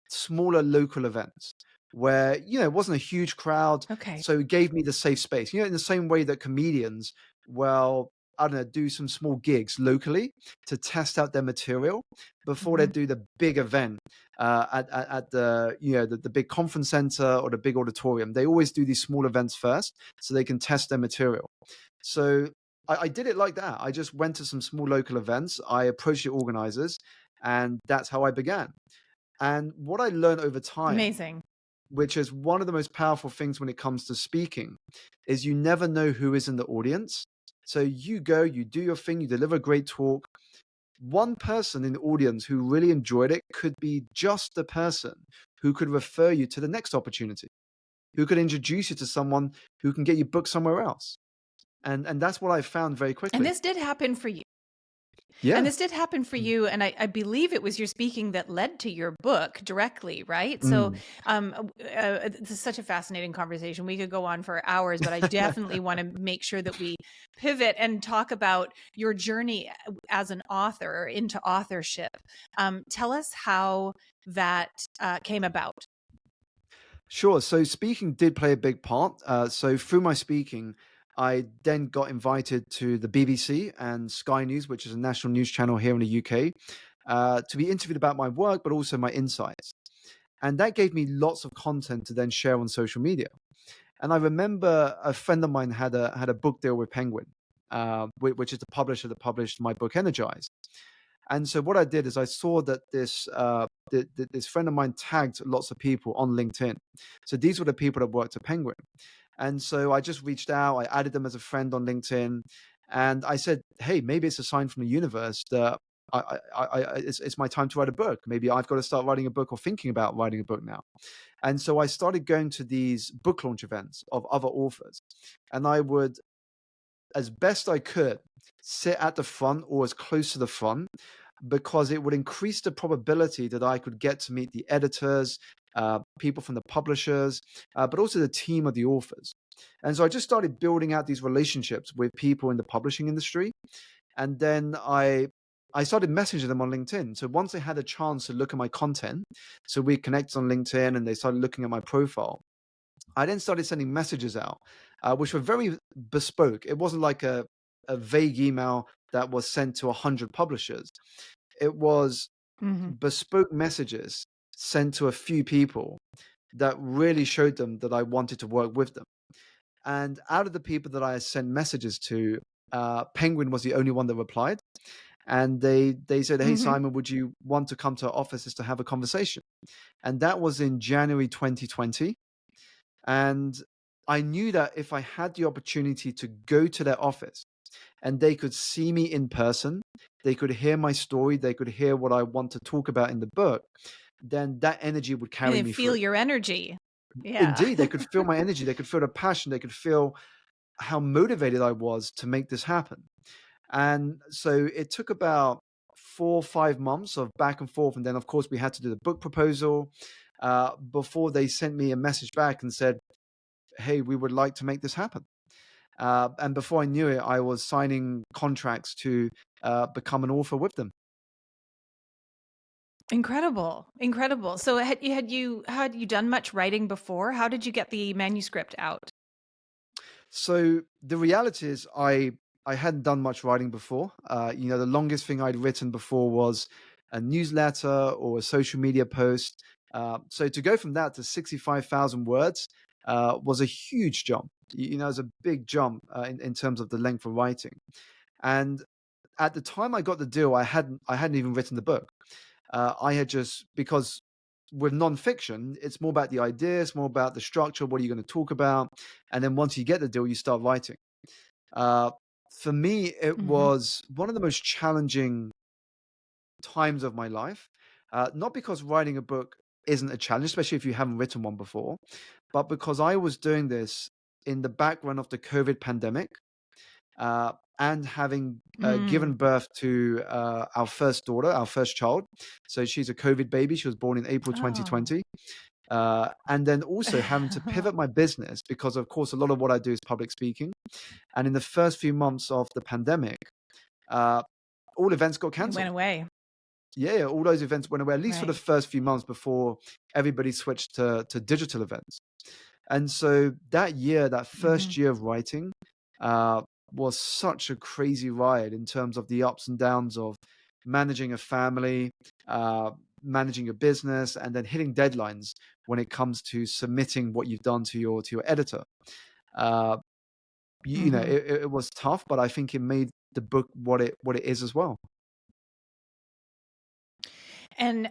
smaller local events where it wasn't a huge crowd, okay. so it gave me the safe space. In the same way that comedians, well, I don't know, do some small gigs locally to test out their material before they Hmm. do the big event at the big conference center or the big auditorium. They always do these small events first so they can test their material. So I did it like that. I just went to some small local events. I approached the organizers, and that's how I began. And what I learned over time, Amazing. which is one of the most powerful things when it comes to speaking, is you never know who is in the audience. So you go, you do your thing, you deliver a great talk. One person in the audience who really enjoyed it could be just the person who could refer you to the next opportunity, who could introduce you to someone who can get you booked somewhere else. And that's what I found very And quickly. this did happen for you. And Yeah. this did happen for Mm. you, and I believe it was your speaking that led to your book directly, right? So, Mm. this is such a fascinating conversation. We could go on for hours, but I definitely want to make sure that we pivot and talk about your journey as an author into authorship. Tell us how that came about. Sure. So speaking did play a big part. So through my speaking, I then got invited to the BBC and Sky News, which is a national news channel here in the UK, to be interviewed about my work, but also my insights. And that gave me lots of content to then share on social media. And I remember a friend of mine had a book deal with Penguin, which is the publisher that published my book Energize. And so what I did is I saw that this friend of mine tagged lots of people on LinkedIn. So these were the people that worked at Penguin. And so I just reached out, I added them as a friend on LinkedIn, And I said, hey, maybe it's a sign from the universe that it's my time to write a book. Maybe I've got to start writing a book or thinking about writing a book now. And so I started going to these book launch events of other authors. And I would, as best I could, sit at the front or as close to the front, because it would increase the probability that I could get to meet the editors, people from the publishers, but also the team of the authors. And so I just started building out these relationships with people in the publishing industry. And then I started messaging them on LinkedIn. So once they had a chance to look at my content, so we connected on LinkedIn and they started looking at my profile, I then started sending messages out, which were very bespoke. It wasn't like a vague email that was sent to 100 publishers. It was Hmm. bespoke messages sent to a few people that really showed them that I wanted to work with them. And out of the people that I sent messages to, Penguin was the only one that replied. And they said, "Hey Hmm. Simon, would you want to come to our offices to have a conversation?" And that was in January 2020. And I knew that if I had the opportunity to go to their office and they could see me in person, they could hear my story, they could hear what I want to talk about in the book, then that energy would And carry then me feel through. your energy. Yeah. Indeed, they could feel my energy, they could feel the passion, they could feel how motivated I was to make this happen. And so it took about 4 or 5 months of back and forth. And then, of course, we had to do the book proposal before they sent me a message back and said, hey, we would like to make this happen. And before I knew it, I was signing contracts to become an author with them. Incredible. Incredible. So had you done much writing before? How did you get the manuscript out? So the reality is, I hadn't done much writing before. The longest thing I'd written before was a newsletter or a social media post. So to go from that to 65,000 words was a huge jump. It's a big jump in terms of the length of writing. And at the time I got the deal, I hadn't even written the book. I had just because with nonfiction, it's more about the idea, it's more about the structure. What are you going to talk about? And then once you get the deal, you start writing. Uh, for me, it Hmm. was one of the most challenging times of my life. Not because writing a book isn't a challenge, especially if you haven't written one before, but because I was doing this in the background of the COVID pandemic, and having Mm. given birth to our first daughter, our first child. So she's a COVID baby. She was born in April Oh. 2020. And then also having to pivot my business because, of course, a lot of what I do is public speaking. And in the first few months of the pandemic, uh, all events got It went cancelled. away. Yeah, all those events went away, at least for the Right. first few months before everybody switched to digital events. And so that year, that Hmm. first year of writing, uh, was such a crazy ride in terms of the ups and downs of managing a family, uh, managing a business, and then hitting deadlines when it comes to submitting what you've done to your editor. Uh, Hmm. it was tough, but I think it made the book what it is as well. And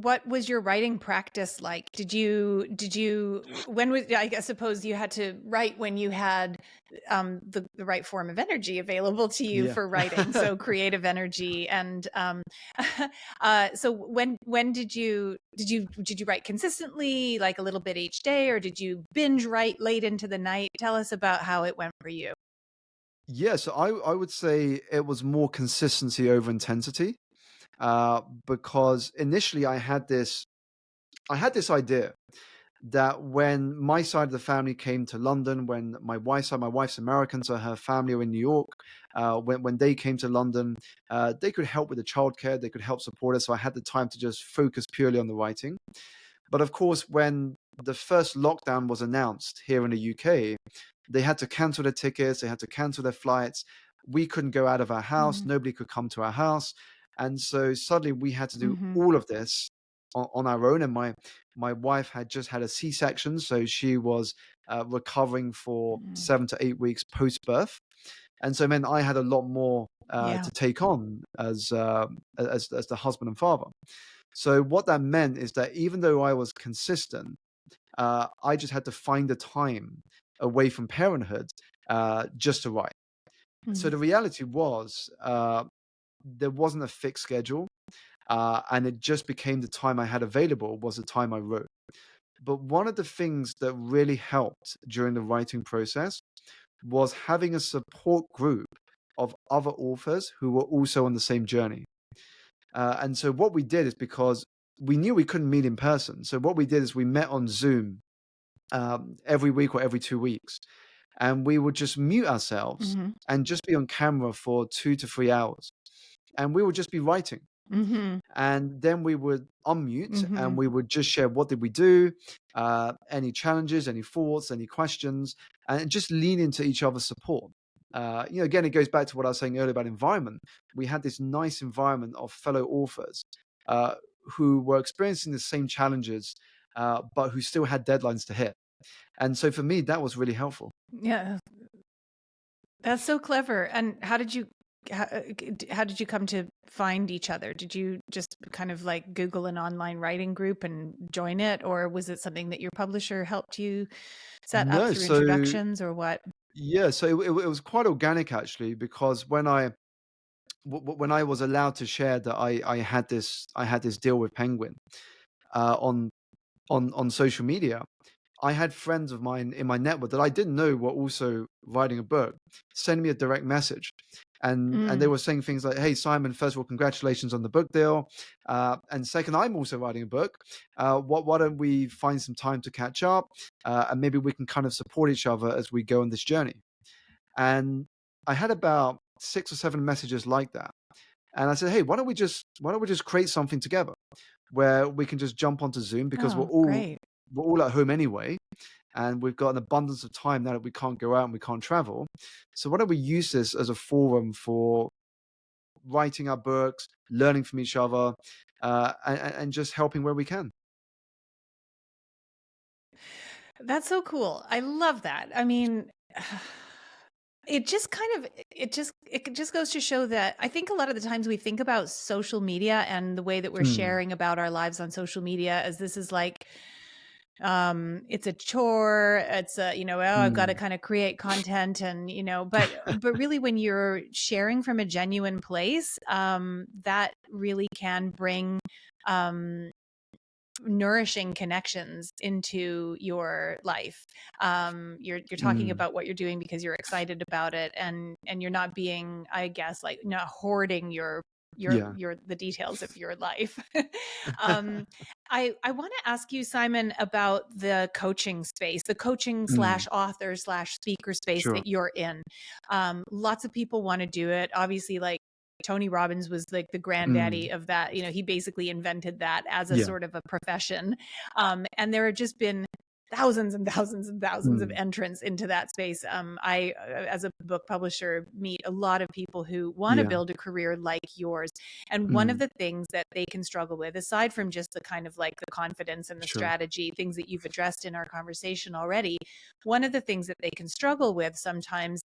what was your writing practice like? When was, I suppose you had to write when you had the right form of energy available to you Yeah. for writing, so creative energy. And so when did you write consistently, like a little bit each day, or did you binge write late into the night? Tell us about how it went for you. Yeah, so I would say it was more consistency over intensity, because initially I had this idea that when my side of the family came to London, when my wife's American, so her family are in New York, when they came to London, they could help with the childcare, they could help support us. So I had the time to just focus purely on the writing. But of course, when the first lockdown was announced here in the UK, they had to cancel their tickets, they had to cancel their flights. We couldn't go out of our house, Hmm. nobody could come to our house. And so suddenly we had to do Hmm. all of this on our own. And my wife had just had a C-section, so she was recovering for Hmm. 7 to 8 weeks post birth, and so it meant I had a lot more Yeah. to take on as the husband and father. So what that meant is that even though I was consistent, I just had to find the time away from parenthood just to write. So Mhm. the reality was, there wasn't a fixed schedule, and it just became the time I had available was the time I wrote. But one of the things that really helped during the writing process was having a support group of other authors who were also on the same journey. And so what we did is, because we knew we couldn't meet in person, so what we did is we met on Zoom every week or every 2 weeks, and we would just mute ourselves Mhm. and just be on camera for 2 to 3 hours, and we would just be writing. Mhm. And then we would unmute and Mhm. we would just share what did we do, any challenges, any thoughts, any questions, and just lean into each other's support. Again, it goes back to what I was saying earlier about environment. We had this nice environment of fellow authors uh, who were experiencing the same challenges, but who still had deadlines to hit. And so for me, that was really helpful. Yeah, that's so clever. And how did you come to find each other? Did you just kind of like Google an online writing group and join it, or was it something that your publisher helped you set up No, through so introductions, or what? yeah, so it was quite organic actually, because when I was allowed to share that I had this deal with Penguin on social media, I had friends of mine in my network that I didn't know were also writing a book send me a direct message, and they Mm. were saying things like, "Hey Simon, first of all, congratulations on the book deal, and second, I'm also writing a book. Why don't we find some time to catch up, and maybe we can kind of support each other as we go on this journey." And I had about 6 or 7 messages like that. And I said, "Hey, why don't we just create something together where we can just jump onto Zoom, because Oh, great. we're all at home anyway, and we've got an abundance of time now that we can't go out and we can't travel. So why don't we use this as a forum for writing our books, learning from each other, and just helping where we can." That's so cool. I love that. I mean, it just kind of it just goes to show that I think a lot of the times we think about social media and the way that we're Mm, sharing about our lives on social media as this is like it's a chore, it's a, oh, I've got to mm, kind of create content and, but really when you're sharing from a genuine place, that really can bring um nourishing connections into your life. You're talking mm. about what you're doing because you're excited about it, and you're not being, I guess, like not hoarding Yeah. your the details of your life. um, I want to ask you, Simon, about the coaching space, the coaching Mm, slash author slash speaker space sure. that you're in. Lots of people want to do it. Obviously, like Tony Robbins was like the Mm, granddaddy of that. He basically invented that as a yeah. sort of a profession. And there have just been thousands and thousands and thousands of Mm, entrants into that space. As a book publisher, meet a lot of people who want to yeah. build a career like yours. And one of Mm, the things that they can struggle with, aside from just the kind of like the confidence and the sure. strategy, things that you've addressed in our conversation already, one of the things that they can struggle with sometimes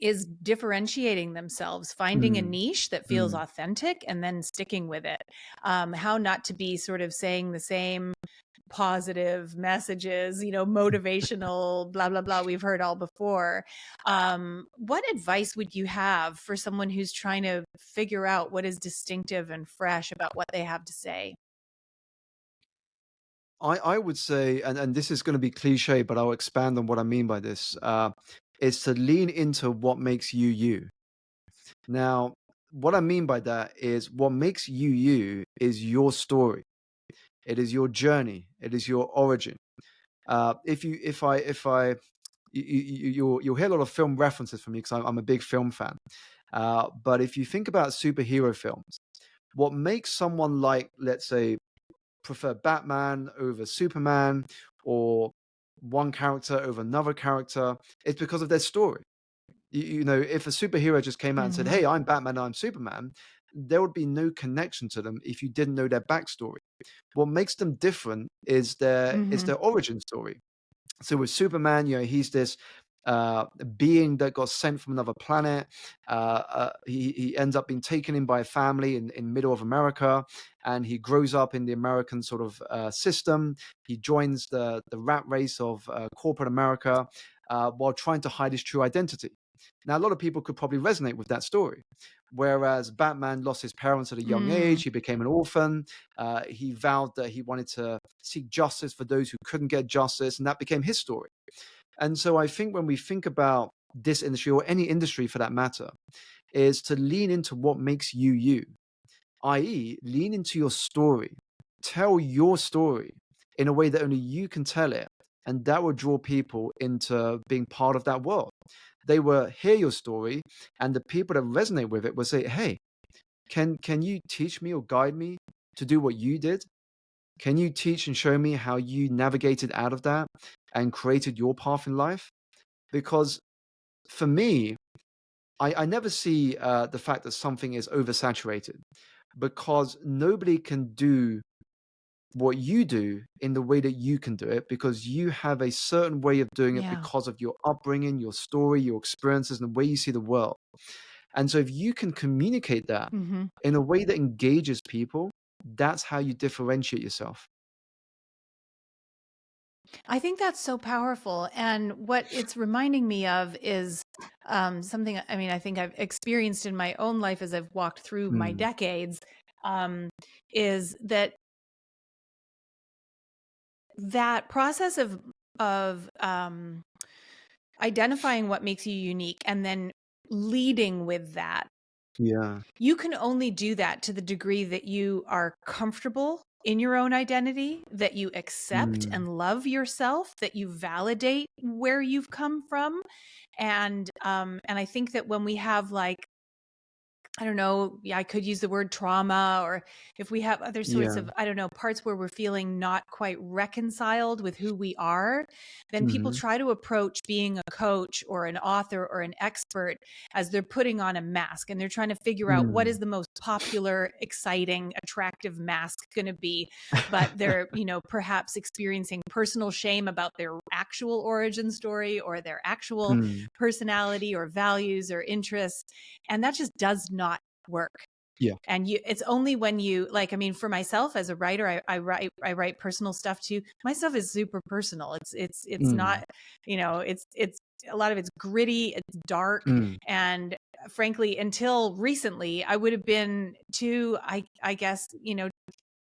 is differentiating themselves, finding a Mm, niche that feels mm. authentic and then sticking with it. How not to be sort of saying the same positive messages, motivational, blah, blah, blah, we've heard all before. What advice would you have for someone who's trying to figure out what is distinctive and fresh about what they have to say? I would say, and this is going to be cliche, but I'll expand on what I mean by this, is to lean into what makes you you. Now, what I mean by that is what makes you you is your story. It is your journey. It is your origin. If I, you'll hear a lot of film references from me because I'm a big film fan. But if you think about superhero films, what makes someone like, let's say, prefer Batman over Superman, or one character over another character, it's because of their story. If a superhero just came out and said, Mm-hmm. "Hey, I'm Batman, I'm Superman," there would be no connection to them if you didn't know their backstory. What makes them different is Mm-hmm. their origin story. So with Superman, he's this being that got sent from another planet. He ends up being taken in by a family in middle of America, and he grows up in the American sort of system. He joins the rat race of corporate America while trying to hide his true identity. Now, a lot of people could probably resonate with that story. Whereas Batman lost his parents at a young Mm, age, he became an orphan. He vowed that he wanted to seek justice for those who couldn't get justice, and that became his story. And so I think when we think about this industry, or any industry for that matter, is to lean into what makes you you, i.e., lean into your story. Tell your story in a way that only you can tell it. And that will draw people into being part of that world. They will hear your story, and the people that resonate with it will say, "Hey, can you teach me or guide me to do what you did? Can you teach and show me how you navigated out of that and created your path in life?" Because for me, I never see the fact that something is oversaturated, because nobody can do what you do in the way that you can do it, because you have a certain way of doing it yeah. because of your upbringing, your story, your experiences, and the way you see the world. And so if you can communicate that Hmm. in a way that engages people, that's how you differentiate yourself. I think that's so powerful. And what it's reminding me of is something, I mean, I think I've experienced in my own life as I've walked through my Mm, decades, um, is that process of identifying what makes you unique and then leading with that. yeah. You can only do that to the degree that you are comfortable in your own identity, that you accept Mm, and love yourself, that you validate where you've come from. And I think that when we have, like, I don't know, yeah, I could use the word trauma, or if we have other sorts yeah. of, I don't know, parts where we're feeling not quite reconciled with who we are, then people Hmm. try to approach being a coach or an author or an expert as they're putting on a mask, and they're trying to figure out what Mm. is the most popular, exciting, attractive mask going to be. But they're, perhaps experiencing personal shame about their actual origin story or their actual Mm. personality or values or interests, and that just does not work. Yeah. And it's only when you, like, I mean, for myself as a writer, I write personal stuff too. My stuff is super personal. It's Mm. not, it's a lot of it's gritty, it's dark. Mm. And frankly, until recently, I would have been too, I guess,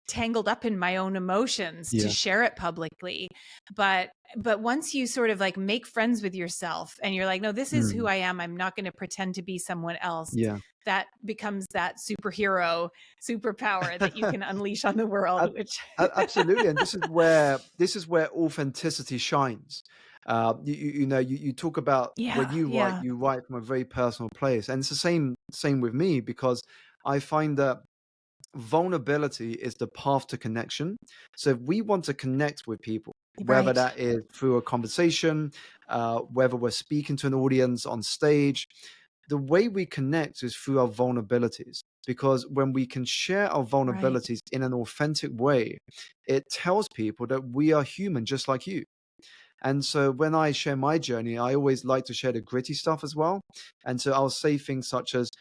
tangled up in my own emotions to Yeah. share it publicly. But once you sort of like make friends with yourself and you're like, no, this is who Mm. I am, I'm not going to pretend to be someone else, Yeah. that becomes that superhero superpower that you can unleash on the world, Ab- which Absolutely, and this is where authenticity shines. You talk about when yeah, you write, yeah, you write from a very personal place, and it's the same with me, because I find that vulnerability is the path to connection. So if we want to connect with people, whether right, that is through a conversation, whether we're speaking to an audience on stage, the way we connect is through our vulnerabilities. Because when we can share our right. vulnerabilities in an authentic way, it tells people that we are human just like you. And so when I share my journey, I always like to share the gritty stuff as well. And so I'll say things such as,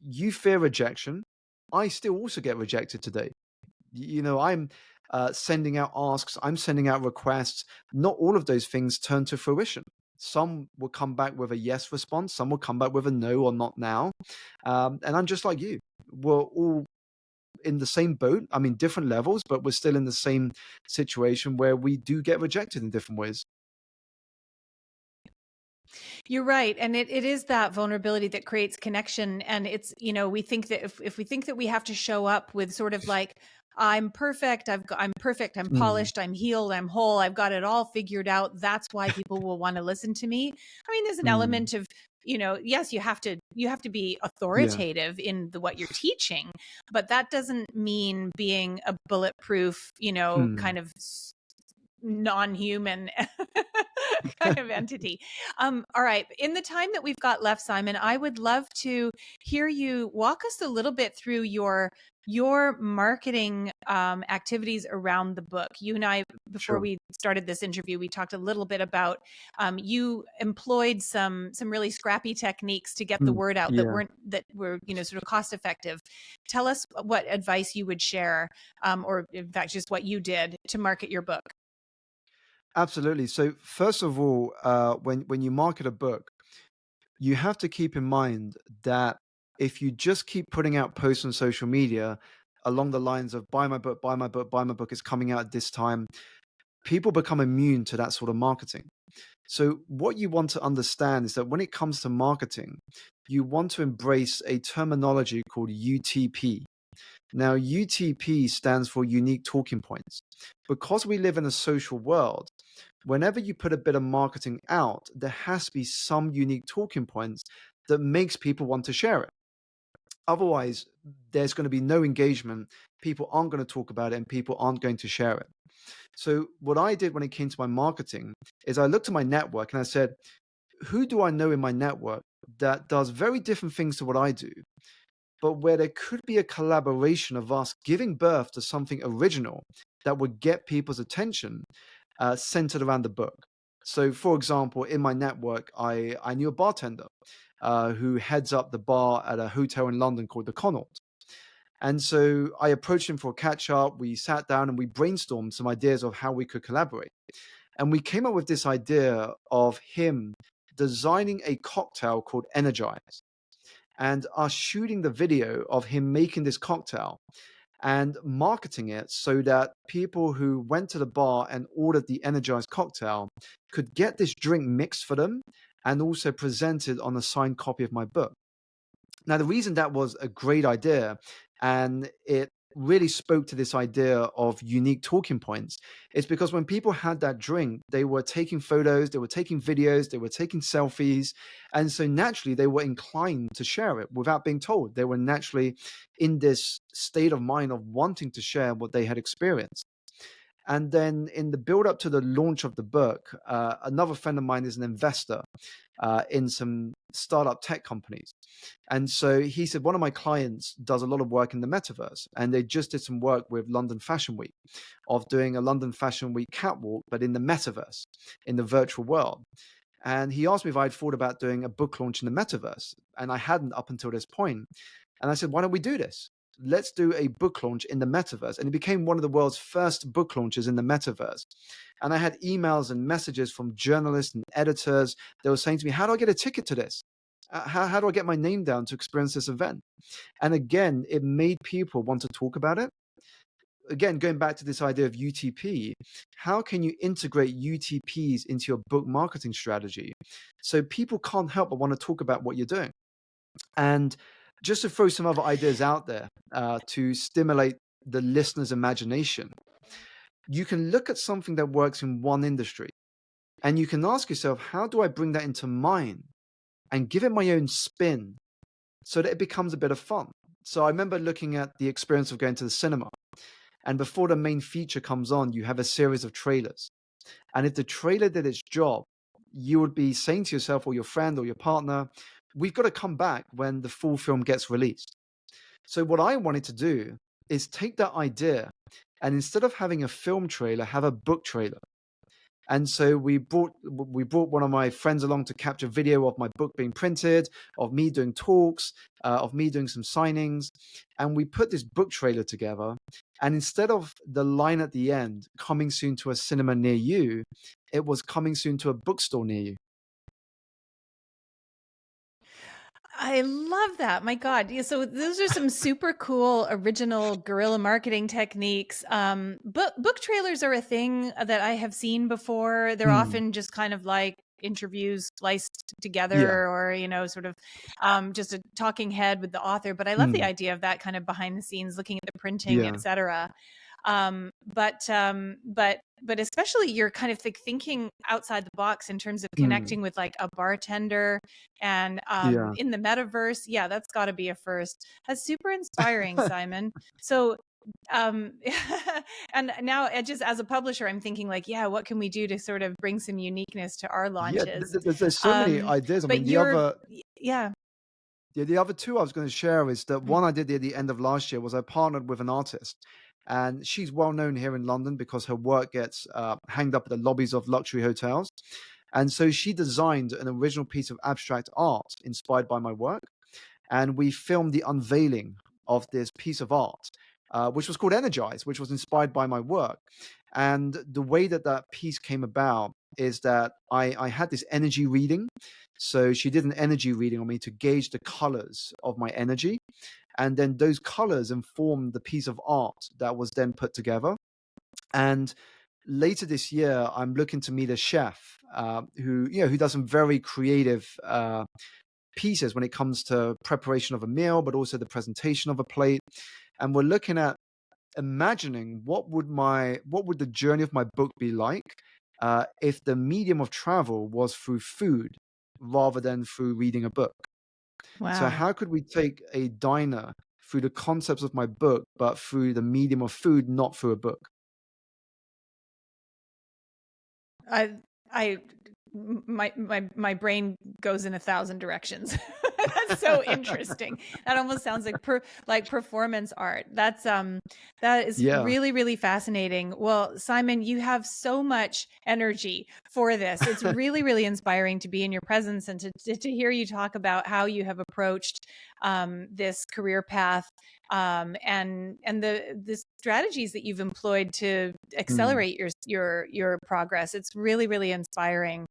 "You fear rejection. I still also get rejected today. I'm sending out asks, I'm sending out requests. Not all of those things turn to fruition. Some will come back with a yes response, some will come back with a no or not now. And I'm just like you. We're all in the same boat. I mean, different levels, but we're still in the same situation where we do get rejected in different ways." You're right. And it is that vulnerability that creates connection. And it's, we think that if we think that we have to show up with sort of like, I'm perfect, I'm perfect, I'm Mm, polished, I'm healed, I'm whole, I've got it all figured out, that's why people will want to listen to me. I mean, there's an mm, element of, yes, you have to be yeah. authoritative in what you're teaching, but that doesn't mean being a bulletproof, Mm, kind of non-human kind of entity. All right. In the time that we've got left, Simon, I would love to hear you walk us a little bit through your marketing activities around the book. You and I, before sure. we started this interview, we talked a little bit about you employed some really scrappy techniques to get the Mm, word out yeah. that were sort of cost effective. Tell us what advice you would share, or in fact, just what you did to market your book. Absolutely. So first of all, when you market a book, you have to keep in mind that if you just keep putting out posts on social media along the lines of buy my book, buy my book, buy my book, it's coming out at this time, people become immune to that sort of marketing. So, what you want to understand is that when it comes to marketing, you want to embrace a terminology called UTP. Now, UTP stands for unique talking points. Because we live in a social world, whenever you put a bit of marketing out, there has to be some unique talking points that makes people want to share it. Otherwise, there's going to be no engagement. People aren't going to talk about it and people aren't going to share it. So, what I did when it came to my marketing is I looked at my network and I said, who do I know in my network that does very different things to what I do, but where there could be a collaboration of us giving birth to something original that would get people's attention centered around the book. So, for example, in my network, I knew a bartender who heads up the bar at a hotel in London called the Connaught. And so I approached him for a catch up. We sat down and we brainstormed some ideas of how we could collaborate. And we came up with this idea of him designing a cocktail called Energize and us shooting the video of him making this cocktail and marketing it so that people who went to the bar and ordered the energized cocktail could get this drink mixed for them and also presented on a signed copy of my book. Now, the reason that was a great idea and it really spoke to this idea of unique talking points is because when people had that drink, they were taking photos, they were taking videos, they were taking selfies. And so naturally, they were inclined to share it without being told. They were naturally in this state of mind of wanting to share what they had experienced. And then in the build up to the launch of the book, another friend of mine is an investor in some startup tech companies. And so he said, one of my clients does a lot of work in the metaverse, and they just did some work with London Fashion Week of doing a London Fashion Week catwalk, but in the metaverse, in the virtual world. And he asked me if I'd thought about doing a book launch in the metaverse. And I hadn't up until this point. And I said, why don't we do this? Let's do a book launch in the metaverse. And it became one of the world's first book launches in the metaverse. And I had emails and messages from journalists and editors. They were saying to me, how do I get a ticket to this? How do I get my name down to experience this event? And again, it made people want to talk about it. Again, going back to this idea of UTP, how can you integrate UTPs into your book marketing strategy so people can't help but want to talk about what you're doing? And just to throw some other ideas out there to stimulate the listener's imagination, you can look at something that works in one industry and you can ask yourself, how do I bring that into mine and give it my own spin so that it becomes a bit of fun? So I remember looking at the experience of going to the cinema. And before the main feature comes on, you have a series of trailers. And if the trailer did its job, you would be saying to yourself or your friend or your partner, we've got to come back when the full film gets released. So what I wanted to do is take that idea and instead of having a film trailer, have a book trailer. And so we brought one of my friends along to capture video of my book being printed, of me doing talks, of me doing some signings. And we put this book trailer together. And instead of the line at the end, coming soon to a cinema near you, it was coming soon to a bookstore near you. I love that. My God. Yeah, so those are some super cool original guerrilla marketing techniques. Book trailers are a thing that I have seen before. They're often just kind of like interviews spliced together or, sort of just a talking head with the author. But I love the idea of that kind of behind the scenes, looking at the printing, et cetera. But especially you're kind of thinking outside the box in terms of connecting with like a bartender and in the metaverse. Yeah, that's got to be a first. That's super inspiring, Simon. So and now just as a publisher, I'm thinking like, yeah, what can we do to sort of bring some uniqueness to our launches? There's so many ideas. I mean, the other two I was going to share is that one I did at the end of last year was I partnered with an artist. And she's well known here in London because her work gets hanged up at the lobbies of luxury hotels. And so she designed an original piece of abstract art inspired by my work. And we filmed the unveiling of this piece of art, which was called Energize, which was inspired by my work. And the way that that piece came about is that I had this energy reading. So she did an energy reading on me to gauge the colors of my energy. And then those colors informed the piece of art that was then put together. And later this year, I'm looking to meet a chef who does some very creative pieces when it comes to preparation of a meal, but also the presentation of a plate. And we're looking at imagining what would the journey of my book be like if the medium of travel was through food rather than through reading a book. So Wow. how could we take a diner through the concepts of my book, but through the medium of food, not through a book? I I my brain goes in 1,000 directions. That's so interesting. That almost sounds like performance art. That is Yeah. really, really fascinating. Well, Simon, you have so much energy for this. It's really, really inspiring to be in your presence and to hear you talk about how you have approached this career path, and the strategies that you've employed to accelerate your progress. It's really, really inspiring.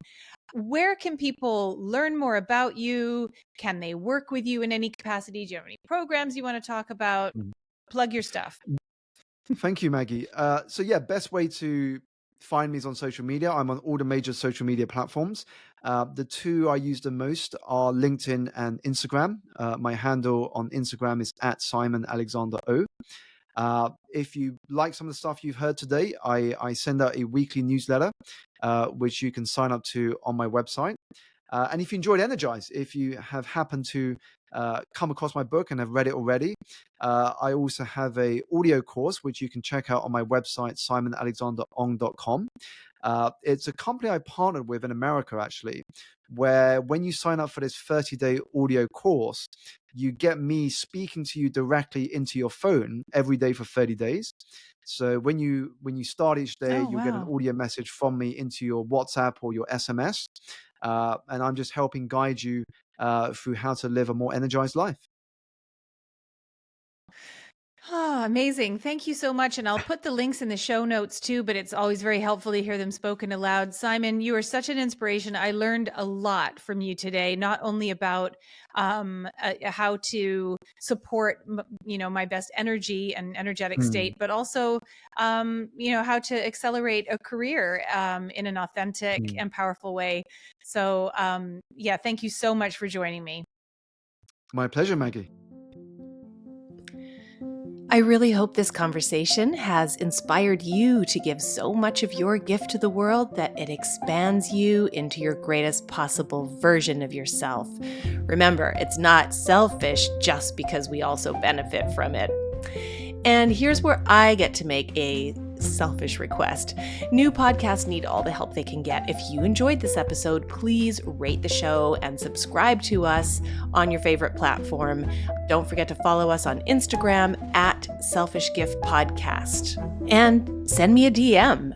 Where can people learn more about you? Can they work with you in any capacity? Do you have any programs you want to talk about? Mm. Plug your stuff. Thank you, Maggie. So yeah, best way to find me is on social media. I'm on all the major social media platforms. The two I use the most are LinkedIn and Instagram. My handle on Instagram is at Simon Alexander O. If you like some of the stuff you've heard today, I send out a weekly newsletter, which you can sign up to on my website. And if you enjoyed Energize, if you have happened to come across my book and have read it already, I also have a audio course, which you can check out on my website, simonalexanderong.com. It's a company I partnered with in America, actually, where when you sign up for this 30-day audio course, you get me speaking to you directly into your phone every day for 30 days. So when you start each day, Oh, you'll get an wow. audio message from me into your WhatsApp or your SMS. And I'm just helping guide you through how to live a more energized life. Oh, amazing. Thank you so much. And I'll put the links in the show notes too, but it's always very helpful to hear them spoken aloud. Simon, you are such an inspiration. I learned a lot from you today, not only about how to support, my best energy and energetic Hmm. state, but also, how to accelerate a career in an authentic Hmm. and powerful way. So, yeah, thank you so much for joining me. My pleasure, Maggie. I really hope this conversation has inspired you to give so much of your gift to the world that it expands you into your greatest possible version of yourself. Remember, it's not selfish just because we also benefit from it. And here's where I get to make a selfish request. New podcasts need all the help they can get. If you enjoyed this episode, please rate the show and subscribe to us on your favorite platform. Don't forget to follow us on Instagram at Selfish Gift Podcast. And send me a DM.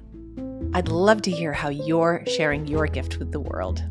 I'd love to hear how you're sharing your gift with the world.